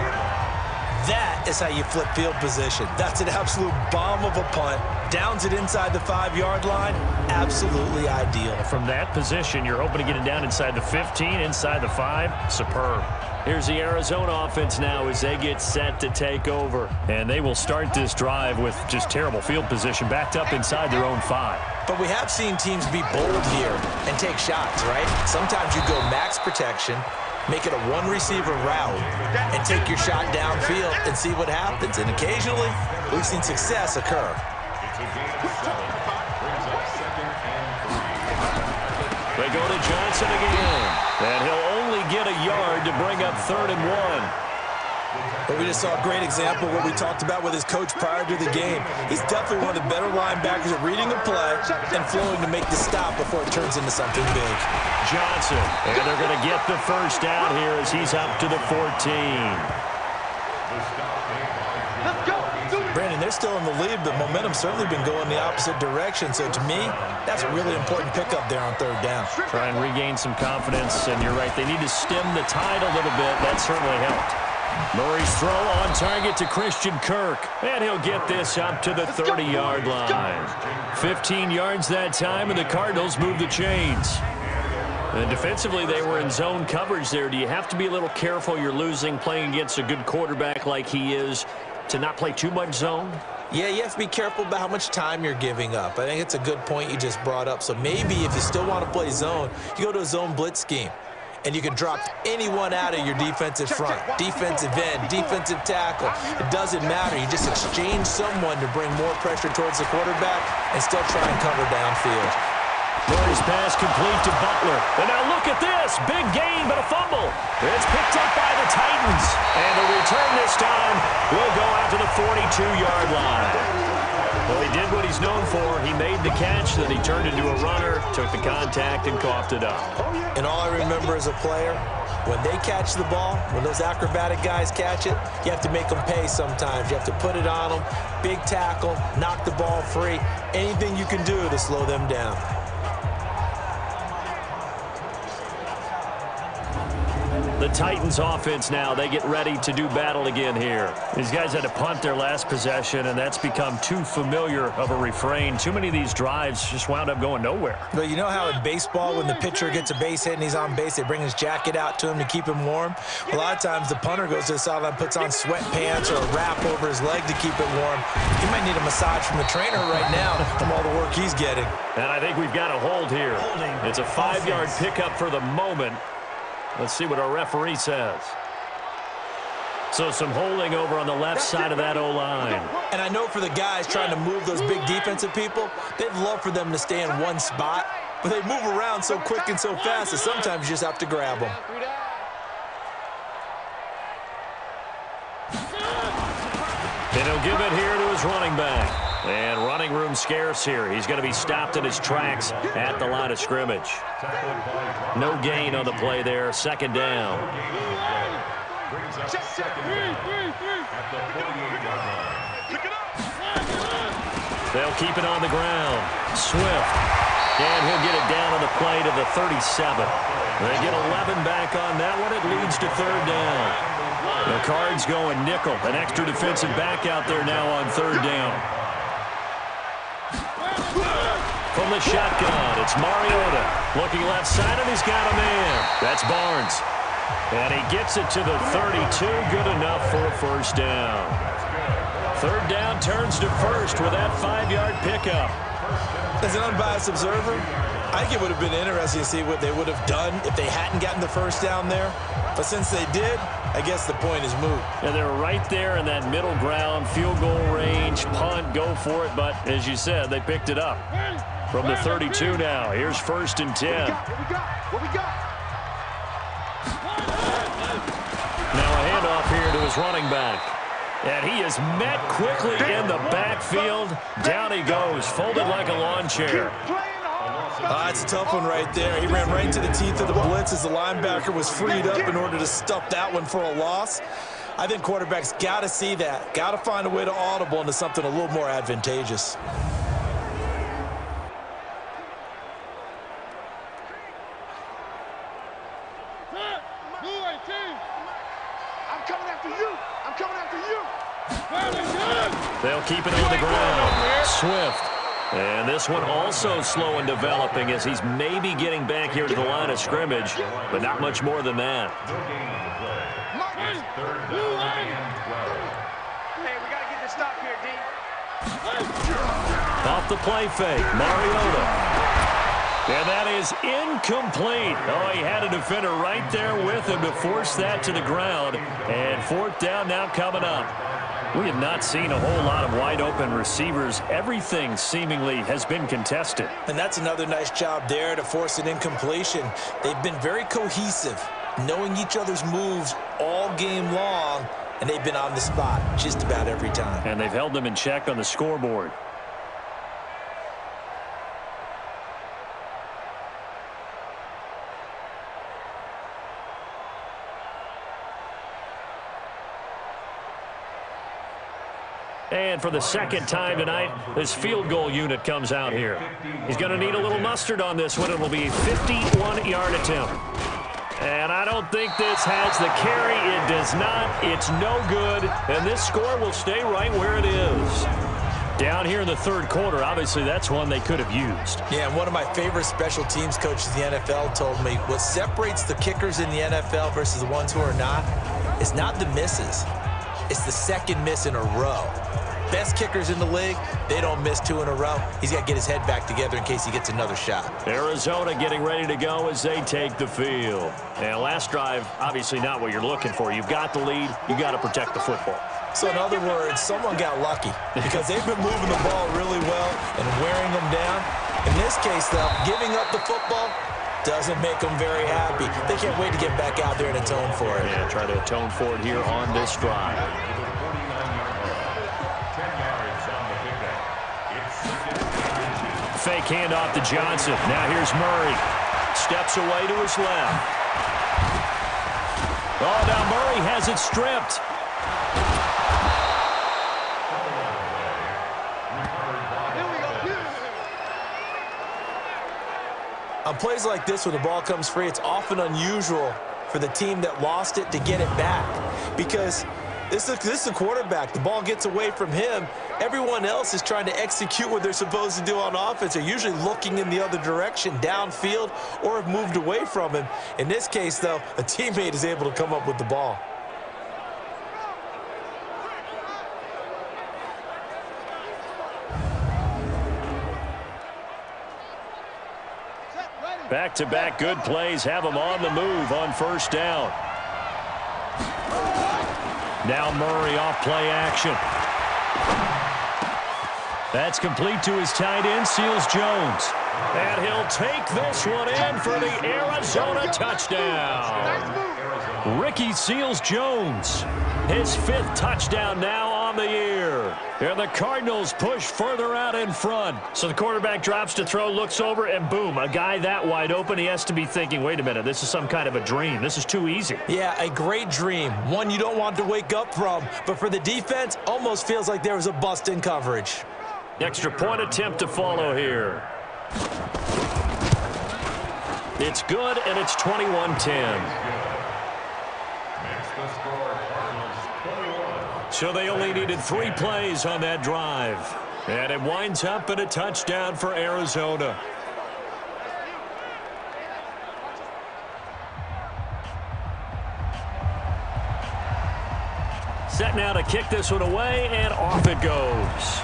That is how you flip field position. That's an absolute bomb of a punt. Downs it inside the 5-yard line. Absolutely ideal. From that position, you're hoping to get it down inside the 15, inside the 5. Superb. Here's the Arizona offense now as they get set to take over. And they will start this drive with just terrible field position, backed up inside their own 5. But we have seen teams be bold here and take shots, right? Sometimes you go max protection, make it a 1-receiver route, and take your shot downfield and see what happens. And occasionally, we've seen success occur. They go to Johnson again. And he'll only get a yard to bring up 3rd and 1. But we just saw a great example of what we talked about with his coach prior to the game. He's definitely one of the better linebackers at reading a play and flowing to make the stop before it turns into something big. Johnson, and they're going to get the first down here as he's up to the 14. Brandon, they're still in the lead, but momentum's certainly been going the opposite direction. So to me, that's a really important pickup there on third down. Try and regain some confidence, and you're right, they need to stem the tide a little bit. That certainly helped. Murray's throw on target to Christian Kirk, and he'll get this up to the 30-yard line. 15 yards that time, and the Cardinals move the chains. And defensively, they were in zone coverage there. Do you have to be a little careful? You're losing, playing against a good quarterback like he is, to not play too much zone? Yeah, you have to be careful about how much time you're giving up. I think it's a good point you just brought up. So maybe if you still want to play zone, you go to a zone blitz scheme. And you can drop anyone out of your defensive front, defensive end, defensive tackle. It doesn't matter. You just exchange someone to bring more pressure towards the quarterback and still try and cover downfield. Murray's pass complete to Butler. And now look at this. Big gain, but a fumble. It's picked up by the Titans. And the return this time will go out to the 42-yard line. Well, he did what he's known for. He made the catch, then he turned into a runner, took the contact, and coughed it up. And all I remember as a player, when they catch the ball, when those acrobatic guys catch it, you have to make them pay sometimes. You have to put it on them, big tackle, knock the ball free, anything you can do to slow them down. The Titans offense now, they get ready to do battle again here. These guys had to punt their last possession, and that's become too familiar of a refrain. Too many of these drives just wound up going nowhere. But you know how in baseball, when the pitcher gets a base hit and he's on base, they bring his jacket out to him to keep him warm? A lot of times the punter goes to the sideline, puts on sweatpants or a wrap over his leg to keep it warm. He might need a massage from the trainer right now from all the work he's getting. And I think we've got a hold here. It's a 5-yard pickup for the moment. Let's see what our referee says. So some holding over on the left side of that O-line. And I know for the guys trying to move those big defensive people, they'd love for them to stay in one spot, but they move around so quick and so fast that sometimes you just have to grab them. And he'll give it here to his running back. And running room scarce here. He's going to be stopped in his tracks at the line of scrimmage. No gain on the play there. Second down. They'll keep it on the ground. Swift. And he'll get it down on the play to the 37. They get 11 back on that one. It leads to third down. The Cards going nickel. An extra defensive back out there now on third down. From the shotgun, it's Mariota. Looking left side, and he's got a man. That's Barnes. And he gets it to the 32. Good enough for a first down. Third down turns to first with that 5-yard pickup. As an unbiased observer, I think it would have been interesting to see what they would have done if they hadn't gotten the first down there. But since they did, I guess the point is moot. And they're right there in that middle ground, field goal range, punt, go for it. But as you said, they picked it up. From the 32 now, here's 1st and 10. What we got? Now a handoff here to his running back. And he is met quickly in the backfield. Down he goes, folded like a lawn chair. It's a tough one right there. He ran right into the teeth of the blitz as the linebacker was freed up in order to stuff that one for a loss. I think quarterbacks got to see that. Got to find a way to audible into something a little more advantageous. I'm coming after you. I'm coming after you. They'll keep it on the ground. Swift. And this one also slow in developing as he's maybe getting back here to the line of scrimmage, but not much more than that. Hey, we got to get this stop here, D. Off the play fake, Mariota. And that is incomplete. Oh, he had a defender right there with him to force that to the ground. And 4th down now coming up. We have not seen a whole lot of wide-open receivers. Everything seemingly has been contested. And that's another nice job there to force an incompletion. They've been very cohesive, knowing each other's moves all game long, and they've been on the spot just about every time. And they've held them in check on the scoreboard. And for the second time tonight, this field goal unit comes out here. He's going to need a little mustard on this one. It will be a 51-yard attempt. And I don't think this has the carry. It does not. It's no good. And this score will stay right where it is. Down here in the third quarter, obviously that's one they could have used. Yeah, and one of my favorite special teams coaches in the NFL told me what separates the kickers in the NFL versus the ones who are not is not the misses. It's the second miss in a row. Best kickers in the league, they don't miss 2 in a row. He's got to get his head back together in case he gets another shot. Arizona getting ready to go as they take the field. And last drive, obviously not what you're looking for. You've got the lead. You've got to protect the football. So in other words, someone got lucky because they've been moving the ball really well and wearing them down. In this case, though, giving up the football doesn't make them very happy. They can't wait to get back out there and atone for it. Yeah, try to atone for it here on this drive. Fake handoff to Johnson. Now here's Murray. Steps away to his left. Oh, now Murray has it stripped. On plays like this where the ball comes free, it's often unusual for the team that lost it to get it back because this is a quarterback. The ball gets away from him. Everyone else is trying to execute what they're supposed to do on offense. They're usually looking in the other direction, downfield, or have moved away from him. In this case, though, a teammate is able to come up with the ball. Back-to-back good plays have them on the move on first down. Now Murray off play action. That's complete to his tight end, Seals Jones. And he'll take this one in for the Arizona touchdown. Ricky Seals Jones, his 5th touchdown now on the year. And the Cardinals push further out in front. So the quarterback drops to throw, looks over, and boom, a guy that wide open, he has to be thinking, wait a minute, this is some kind of a dream. This is too easy. Yeah, a great dream. One you don't want to wake up from. But for the defense, almost feels like there was a bust in coverage. Extra point attempt to follow here. It's good, and it's 21-10. So they only needed 3 plays on that drive. And it winds up in a touchdown for Arizona. Set now to kick this one away, and off it goes.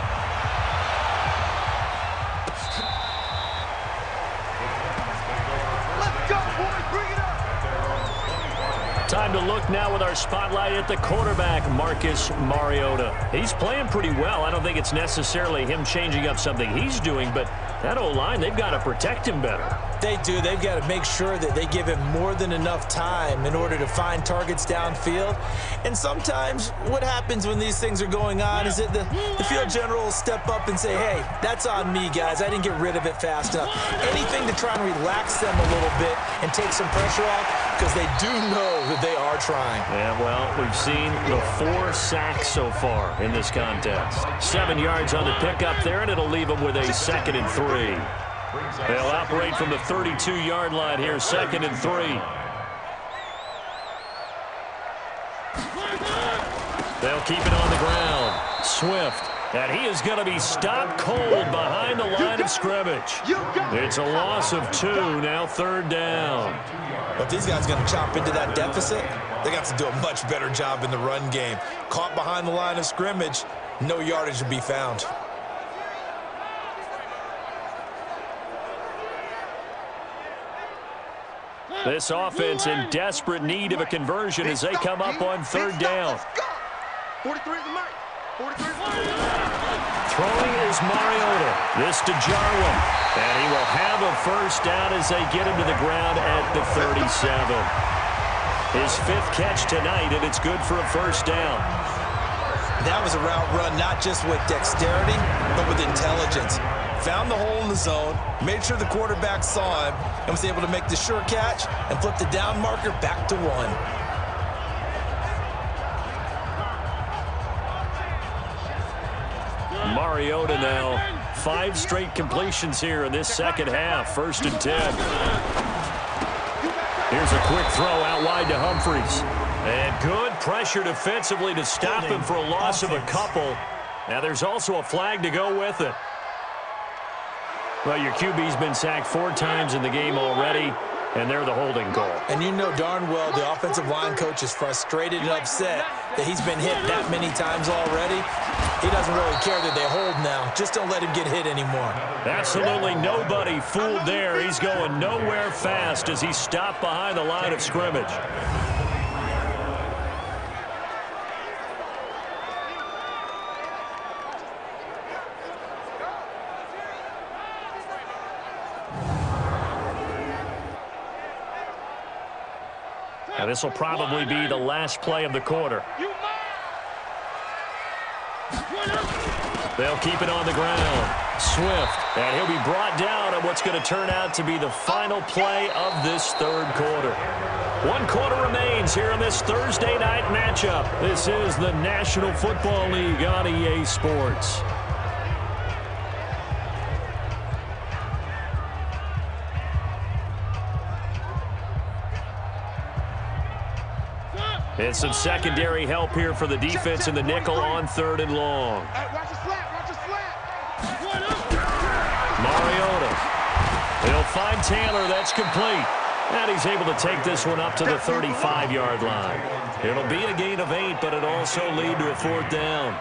Time to look now with our spotlight at the quarterback, Marcus Mariota. He's playing pretty well. I don't think it's necessarily him changing up something he's doing, but that O-line, they've got to protect him better. They do. They've got to make sure that they give him more than enough time in order to find targets downfield. And sometimes what happens when these things are going on is that the field general will step up and say, hey, that's on me, guys. I didn't get rid of it fast enough. Anything to try and relax them a little bit and take some pressure off because they do know that they are trying. Yeah, well, we've seen the 4 sacks so far in this contest. 7 yards on the pickup there, and it'll leave them with a 2nd and 3. They'll operate from the 32-yard line here, 2nd and 3. They'll keep it on the ground. Swift. And he is going to be stopped cold behind the line of scrimmage. It's a loss of 2, now 3rd down. But these guys are going to chop into that deficit. They got to do a much better job in the run game. Caught behind the line of scrimmage, no yardage to be found. This offense in desperate need of a conversion as they come up on 3rd down. 43 is the mark. 43 is the mark. Throwing is Mariota. This to Jarwin. And he will have a first down as they get him to the ground at the 37. His 5th catch tonight, and it's good for a first down. That was a route run not just with dexterity, but with intelligence. Found the hole in the zone, made sure the quarterback saw him, and was able to make the sure catch and flip the down marker back to 1. Mariota now, 5 straight completions here in this second half. 1st and 10. Here's a quick throw out wide to Humphries. And good pressure defensively to stop him for a loss of a couple. Now there's also a flag to go with it. Well, your QB's been sacked 4 times in the game already, and they're the holding call. And you know darn well the offensive line coach is frustrated and upset that he's been hit that many times already. He doesn't really care that they hold now. Just don't let him get hit anymore. Absolutely nobody fooled there. He's going nowhere fast as he's stopped behind the line of scrimmage. Now this will probably be the last play of the quarter. They'll keep it on the ground. Swift, and he'll be brought down on what's going to turn out to be the final play of this 3rd quarter. 1 quarter remains here in this Thursday night matchup. This is the National Football League on EA Sports. And some secondary help here for the defense in the nickel on 3rd and long. Mariota. He'll find Taylor. That's complete. And he's able to take this one up to the 35-yard line. It'll be a gain of 8, but it'll also lead to a 4th down.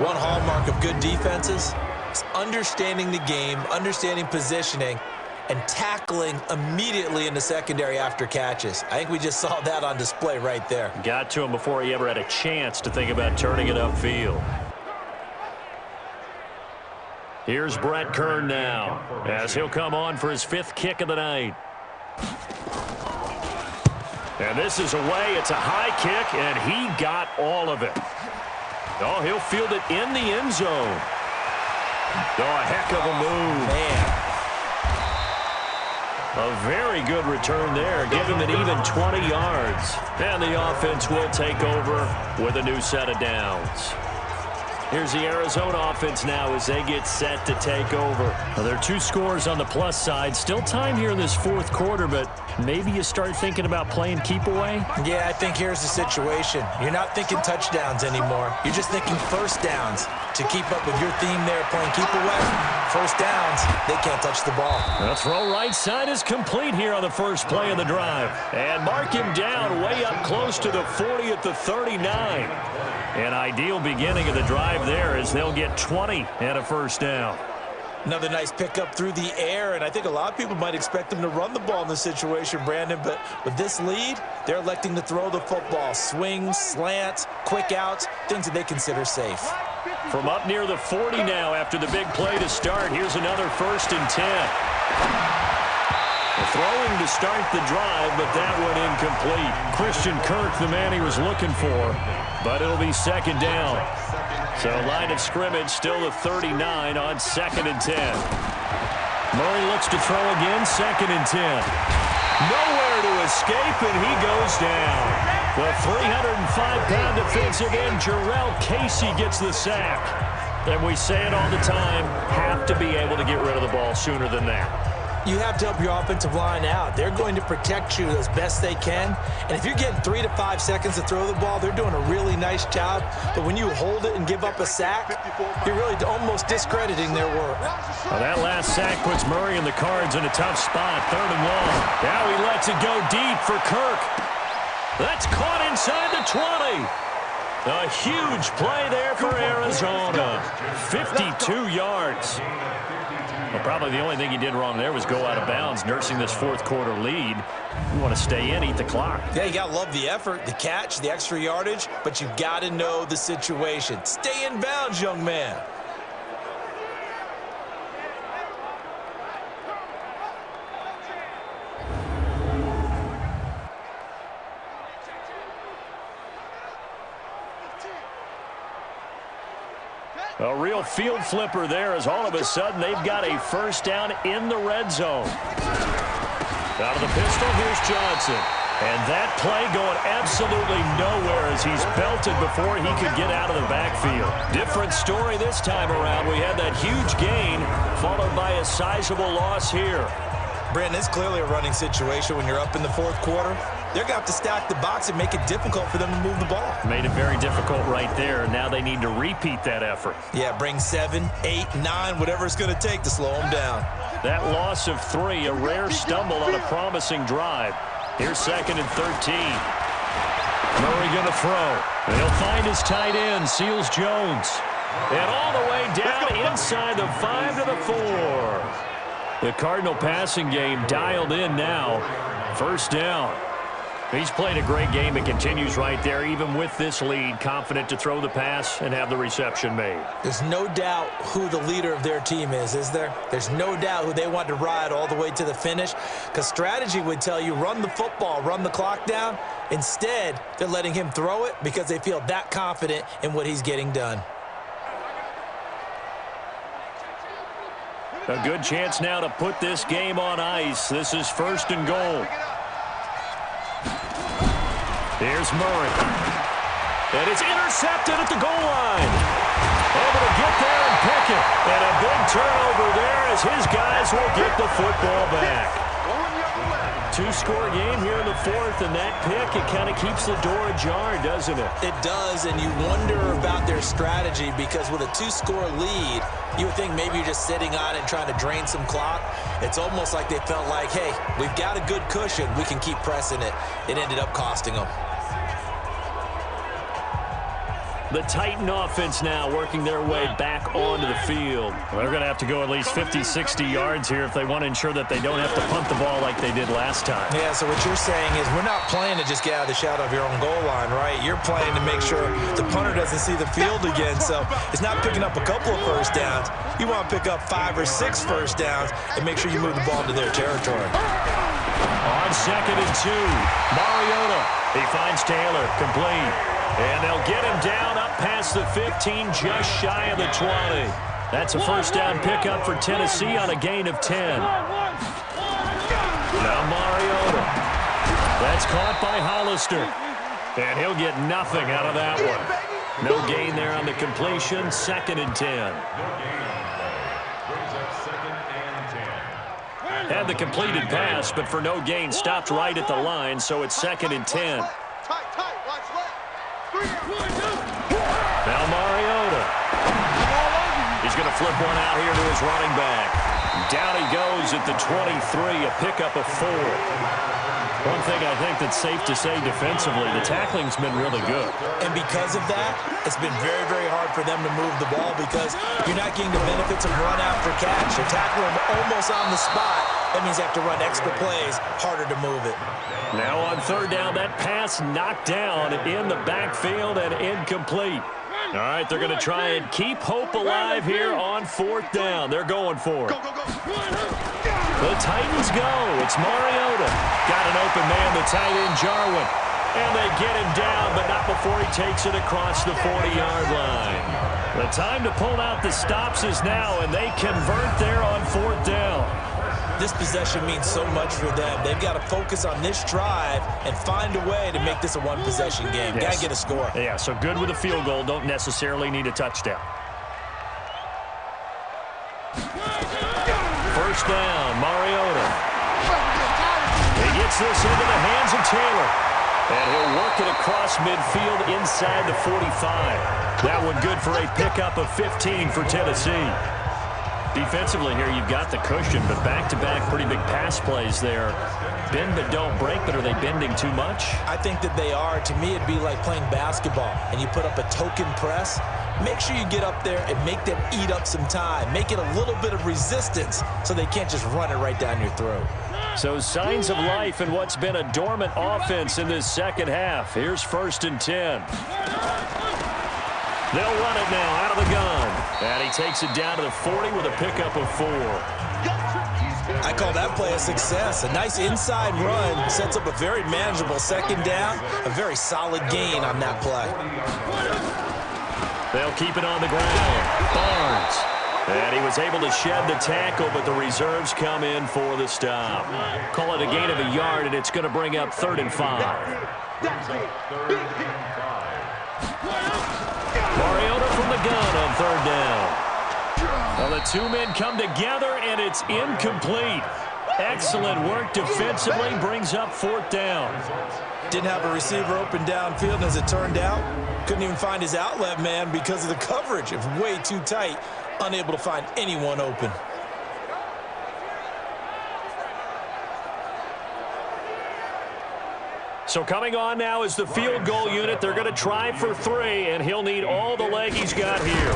One hallmark of good defenses is understanding the game, understanding positioning, and tackling immediately in the secondary after catches. I think we just saw that on display right there. Got to him before he ever had a chance to think about turning it upfield. Here's Brett Kern now as he'll come on for his 5th kick of the night. And this is away. It's a high kick, and he got all of it. Oh, he'll field it in the end zone. Oh, a heck of a move. Man. A very good return there. Give him an even 20 yards. And the offense will take over with a new set of downs. Here's the Arizona offense now as they get set to take over. Well, there are 2 scores on the plus side. Still time here in this 4th quarter, but maybe you start thinking about playing keep away? Yeah, I think here's the situation. You're not thinking touchdowns anymore. You're just thinking 1st downs. To keep up with your theme there, playing keep away, 1st downs, they can't touch the ball. The throw right side is complete here on the 1st play of the drive. And mark him down way up close to the 40 at the 39. An ideal beginning of the drive there as they'll get 20 and a 1st down. Another nice pickup through the air, and I think a lot of people might expect them to run the ball in this situation, Brandon, but with this lead, they're electing to throw the football. Swings, slants, quick outs, things that they consider safe. From up near the 40 now after the big play to start, here's another 1st and 10. Throwing to start the drive, but that one incomplete. Christian Kirk, the man he was looking for, but it'll be 2nd down. So line of scrimmage still the 39 on 2nd and 10. Murray looks to throw again, 2nd and 10. Nowhere to escape, and he goes down. The 305-pound defensive end, Jarrell Casey, gets the sack. And we say it all the time, have to be able to get rid of the ball sooner than that. You have to help your offensive line out. They're going to protect you as best they can. And if you're getting 3 to 5 seconds to throw the ball, they're doing a really nice job. But when you hold it and give up a sack, you're really almost discrediting their work. Well, that last sack puts Murray and the Cards in a tough spot, 3rd and long. Now he lets it go deep for Kirk. That's caught inside the 20. A huge play there for Arizona. 52 yards. Well, probably the only thing he did wrong there was go out of bounds, nursing this 4th quarter lead. You want to stay in, eat the clock. Yeah, you got to love the effort, the catch, the extra yardage, but you've got to know the situation. Stay in bounds, young man. A real field flipper there as all of a sudden they've got a 1st down in the red zone. Out of the pistol, here's Johnson. And that play going absolutely nowhere as he's belted before he could get out of the backfield. Different story this time around. We had that huge gain followed by a sizable loss here. Brandon, it's clearly a running situation when you're up in the fourth quarter. They're going to have to stack the box and make it difficult for them to move the ball. Made it very difficult right there. Now they need to repeat that effort. Yeah, bring 7, 8, 9, whatever it's going to take to slow them down. That loss of 3, a rare stumble on a promising drive. Here's 2nd and 13. Murray going to throw. And he'll find his tight end, Seals Jones. And all the way down inside the 5 to the 4. The Cardinal passing game dialed in now. First down. He's played a great game. It continues right there, even with this lead, confident to throw the pass and have the reception made. There's no doubt who the leader of their team is there? There's no doubt who they want to ride all the way to the finish, because strategy would tell you run the football, run the clock down. Instead, they're letting him throw it because they feel that confident in what he's getting done. A good chance now to put this game on ice. This is 1st and goal. Here's Murray. And it's intercepted at the goal line. Able to get there and pick it. And a big turnover there as his guys will get the football back. 2-score game here in the 4th, and that pick, it kind of keeps the door ajar, doesn't it? It does, and you wonder about their strategy because with a 2-score lead, you would think maybe you're just sitting on it and trying to drain some clock. It's almost like they felt like, hey, we've got a good cushion. We can keep pressing it. It ended up costing them. The Titan offense now working their way back onto the field. Well, they're going to have to go at least 50, 60 yards here if they want to ensure that they don't have to punt the ball like they did last time. Yeah, so what you're saying is we're not playing to just get out of the shadow of your own goal line, right? You're playing to make sure the punter doesn't see the field again. So it's not picking up a couple of first downs. You want to pick up 5 or 6 first downs and make sure you move the ball into their territory. On 2nd and 2, Mariota. He finds Taylor, complete. And they'll get him down up past the 15, just shy of the 20. That's a first down pickup for Tennessee on a gain of 10. Now Mariota. That's caught by Hollister. And he'll get nothing out of that one. No gain there on the completion, 2nd and 10. Had the completed pass, but for no gain, stopped right at the line, so it's 2nd and 10. Now Mariota. He's going to flip one out here to his running back. Down he goes at the 23, a pickup of 4. One thing I think that's safe to say defensively, the tackling's been really good. And because of that, it's been very, very hard for them to move the ball because you're not getting the benefits of run after catch. You're tackling them almost on the spot. That means you have to run extra plays, harder to move it. Now on 3rd down, that pass knocked down in the backfield and incomplete. All right, they're going to try and keep hope alive here on 4th down. They're going for it. The Titans go. It's Mariota. Got an open man, the tight end, Jarwin. And they get him down, but not before he takes it across the 40-yard line. The time to pull out the stops is now, and they convert there on 4th down. This possession means so much for them. They've got to focus on this drive and find a way to make this a one-possession game. Yes. Got to get a score. Yeah, so good with a field goal. Don't necessarily need a touchdown. First down, Mariota. He gets this into the hands of Taylor. And he'll work it across midfield inside the 45. That one good for a pickup of 15 for Tennessee. Defensively here, you've got the cushion, but back-to-back pretty big pass plays there. Bend but don't break, but are they bending too much? I think that they are. To me, it'd be like playing basketball, and you put up a token press. Make sure you get up there and make them eat up some time. Make it a little bit of resistance so they can't just run it right down your throat. So signs of life in what's been a dormant offense in this second half. Here's 1st and 10. They'll run it now out of the gun. And he takes it down to the 40 with a pickup of 4. I call that play a success. A nice inside run sets up a very manageable 2nd down. A very solid gain on that play. They'll keep it on the ground. Barnes. And he was able to shed the tackle, but the reserves come in for the stop. Call it a gain of a yard, and it's going to bring up 3rd and 5. Mariota from the gun on 3rd down. Well, the two men come together, and it's incomplete. Excellent work defensively, brings up 4th down. Didn't have a receiver open downfield, and as it turned out, couldn't even find his outlet man because of the coverage. It was way too tight, unable to find anyone open. So coming on now is the field goal unit. They're going to try for 3, and he'll need all the leg he's got here.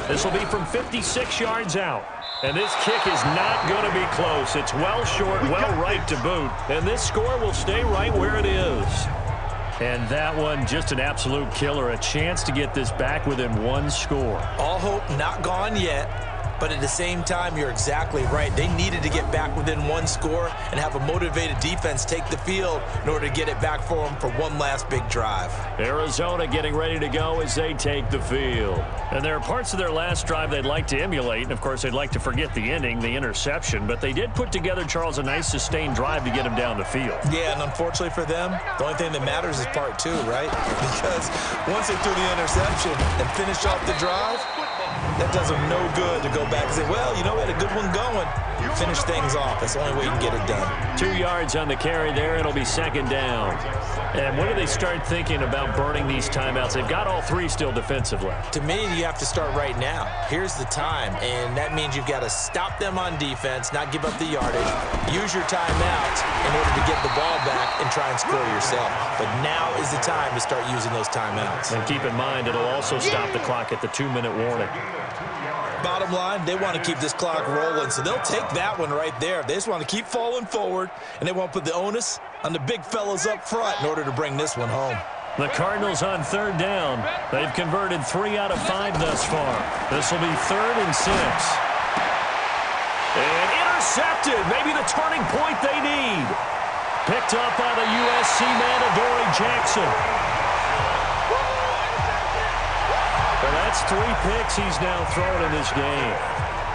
This will be from 56 yards out. And this kick is not going to be close. It's well short, well right to boot. And this score will stay right where it is. And that one, just an absolute killer. A chance to get this back within 1 score. All hope not gone yet. But at the same time, you're exactly right. They needed to get back within 1 score and have a motivated defense take the field in order to get it back for them for one last big drive. Arizona getting ready to go as they take the field. And there are parts of their last drive they'd like to emulate. And, of course, they'd like to forget the ending, the interception. But they did put together, Charles, a nice sustained drive to get him down the field. Yeah, and unfortunately for them, the only thing that matters is part 2, right? Because once they threw the interception and finished off the drive, that does them no good to go back and say, well, you know, we had a good one going. Finish things off. That's the only way you can get it done. 2 yards on the carry there. It'll be 2nd down. And when do they start thinking about burning these timeouts? They've got all 3 still defensively. To me, you have to start right now. Here's the time, and that means you've got to stop them on defense, not give up the yardage, use your timeouts in order to get the ball back and try and score yourself. But now is the time to start using those timeouts. And keep in mind, it'll also stop the clock at the 2-minute warning. Bottom line, they want to keep this clock rolling, so they'll take that one right there. They just want to keep falling forward, and they want to put the onus on the big fellas up front in order to bring this one home. The Cardinals on 3rd down. They've converted 3 out of 5 thus far. This will be 3rd and 6. And intercepted. Maybe the turning point they need. Picked up by the USC man, Adoree Jackson. Well, that's 3 picks he's now thrown in this game.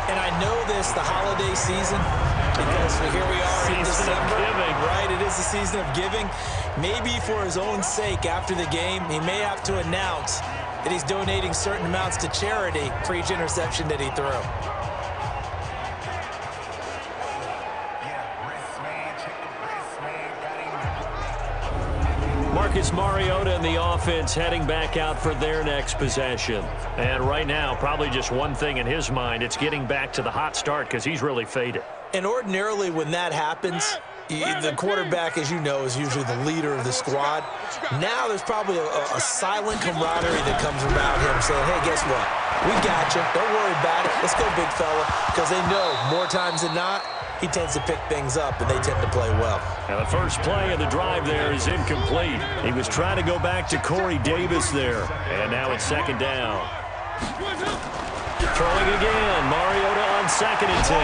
And I know this, the holiday season, because here we are in December. Right, it is the season of giving. Maybe for his own sake, after the game, he may have to announce that he's donating certain amounts to charity for each interception that he threw. Marcus Mariota and the offense heading back out for their next possession. And right now, probably just one thing in his mind, it's getting back to the hot start because he's really faded. And ordinarily when that happens, the quarterback, as you know, is usually the leader of the squad. Now there's probably a silent camaraderie that comes about him saying, hey, guess what? We got you. Don't worry about it. Let's go, big fella. Because they know more times than not, he tends to pick things up, and they tend to play well. Now, the first play of the drive there is incomplete. He was trying to go back to Corey Davis there. And now it's 2nd down. Throwing again. Mariota on 2nd and 10.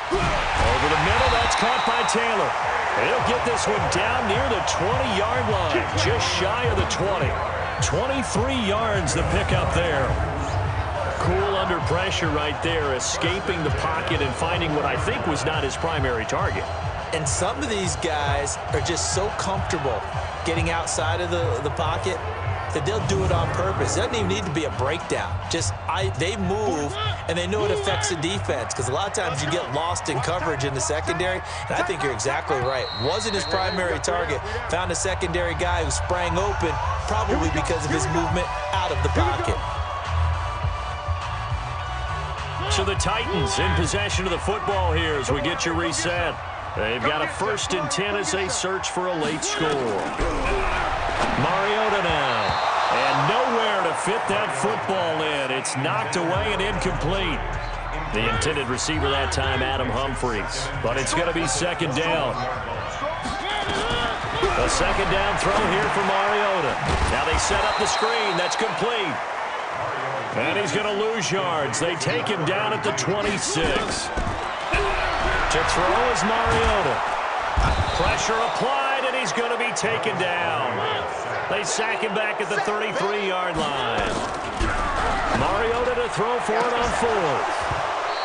Over the middle, that's caught by Taylor. He'll get this one down near the 20-yard line, just shy of the 20. 23 yards the pickup there. Cool under pressure right there, escaping the pocket and finding what I think was not his primary target. And some of these guys are just so comfortable getting outside of the pocket that they'll do it on purpose. It doesn't even need to be a breakdown. They move, and they know it affects the defense because a lot of times you get lost in coverage in the secondary, and I think you're exactly right. Wasn't his primary target. Found a secondary guy who sprang open, probably because of his movement out of the pocket. So the Titans in possession of the football here as we get you reset. They've got a 1st and 10 as they search for a late score. Mariota now. And nowhere to fit that football in. It's knocked away and incomplete. The intended receiver that time, Adam Humphries. But it's going to be 2nd down. A 2nd down throw here for Mariota. Now they set up the screen. That's complete. And he's going to lose yards. They take him down at the 26. To throw is Mariota. Pressure applied, and he's going to be taken down. They sack him back at the 33-yard line. Mariota to throw for it on fourth.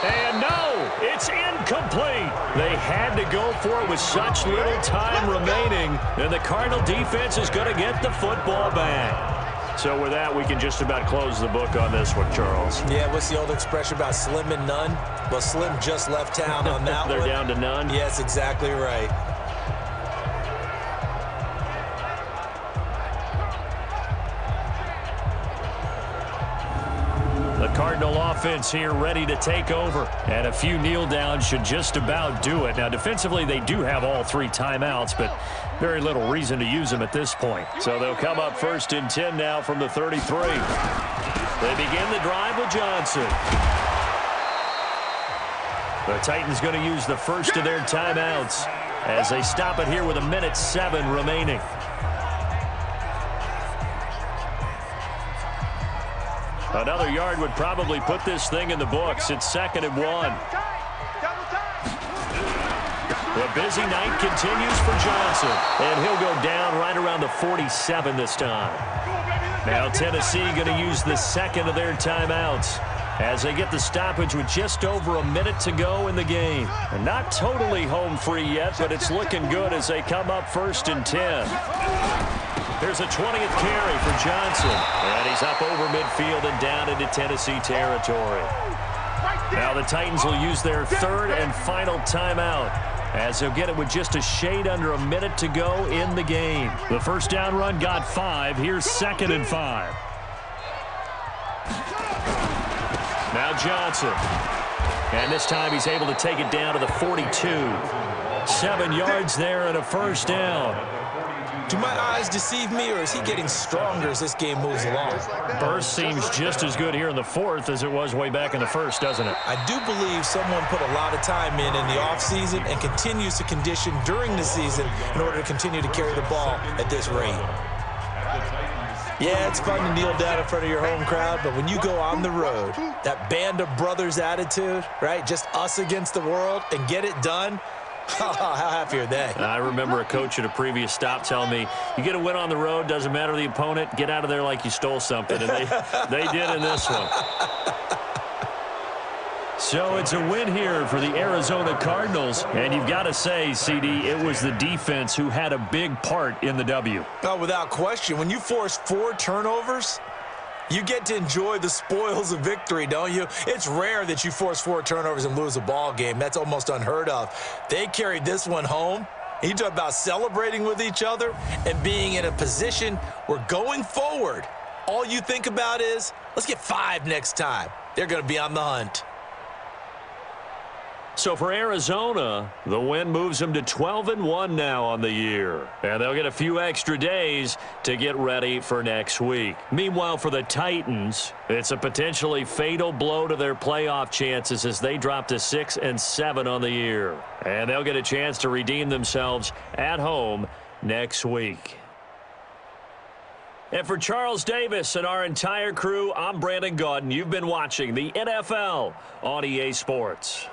And no, it's incomplete. They had to go for it with such little time remaining, and the Cardinal defense is going to get the football back. So with that, we can just about close the book on this one, Charles. Yeah, what's the old expression about slim and none? Well, Slim just left town on that They're one. down to none? Yes, exactly right. The Cardinal offense here ready to take over, and a few kneel downs should just about do it. Now, defensively, they do have all 3 timeouts, but very little reason to use them at this point. So they'll come up 1st and 10 now from the 33. They begin the drive with Johnson. The Titans going to use the first of their timeouts as they stop it here with 1:07 remaining. Another yard would probably put this thing in the books. It's 2nd and 1. The busy night continues for Johnson, and he'll go down right around the 47 this time. Now Tennessee going to use the 2nd of their timeouts as they get the stoppage with just over a minute to go in the game. And not totally home free yet, but it's looking good as they come up 1st and 10. There's a 20th carry for Johnson, and he's up over midfield and down into Tennessee territory. Now the Titans will use their 3rd and final timeout as they'll get it with just a shade under a minute to go in the game. The first down run got 5. Here's 2nd and 5. Now Johnson. And this time he's able to take it down to the 42. 7 yards there and a first down. Do my eyes deceive me, or is he getting stronger as this game moves along? Burst seems just as good here in the 4th as it was way back in the 1st, doesn't it? I do believe someone put a lot of time in the offseason and continues to condition during the season in order to continue to carry the ball at this rate. Yeah, it's fun to kneel down in front of your home crowd, but when you go on the road, that band of brothers attitude, right, just us against the world, and get it done, how happy are they? I remember a coach at a previous stop telling me, you get a win on the road, doesn't matter the opponent, get out of there like you stole something. And they did in this one. So it's a win here for the Arizona Cardinals. And you've got to say, CD, it was the defense who had a big part in the W. Oh, without question. When you force 4 turnovers, you get to enjoy the spoils of victory, don't you? It's rare that you force 4 turnovers and lose a ball game. That's almost unheard of. They carried this one home. You talk about celebrating with each other and being in a position where going forward, all you think about is, let's get 5 next time. They're going to be on the hunt. So for Arizona, the win moves them to 12-1 now on the year. And they'll get a few extra days to get ready for next week. Meanwhile, for the Titans, it's a potentially fatal blow to their playoff chances as they drop to 6-7 on the year. And they'll get a chance to redeem themselves at home next week. And for Charles Davis and our entire crew, I'm Brandon Gaudin. You've been watching the NFL on EA Sports.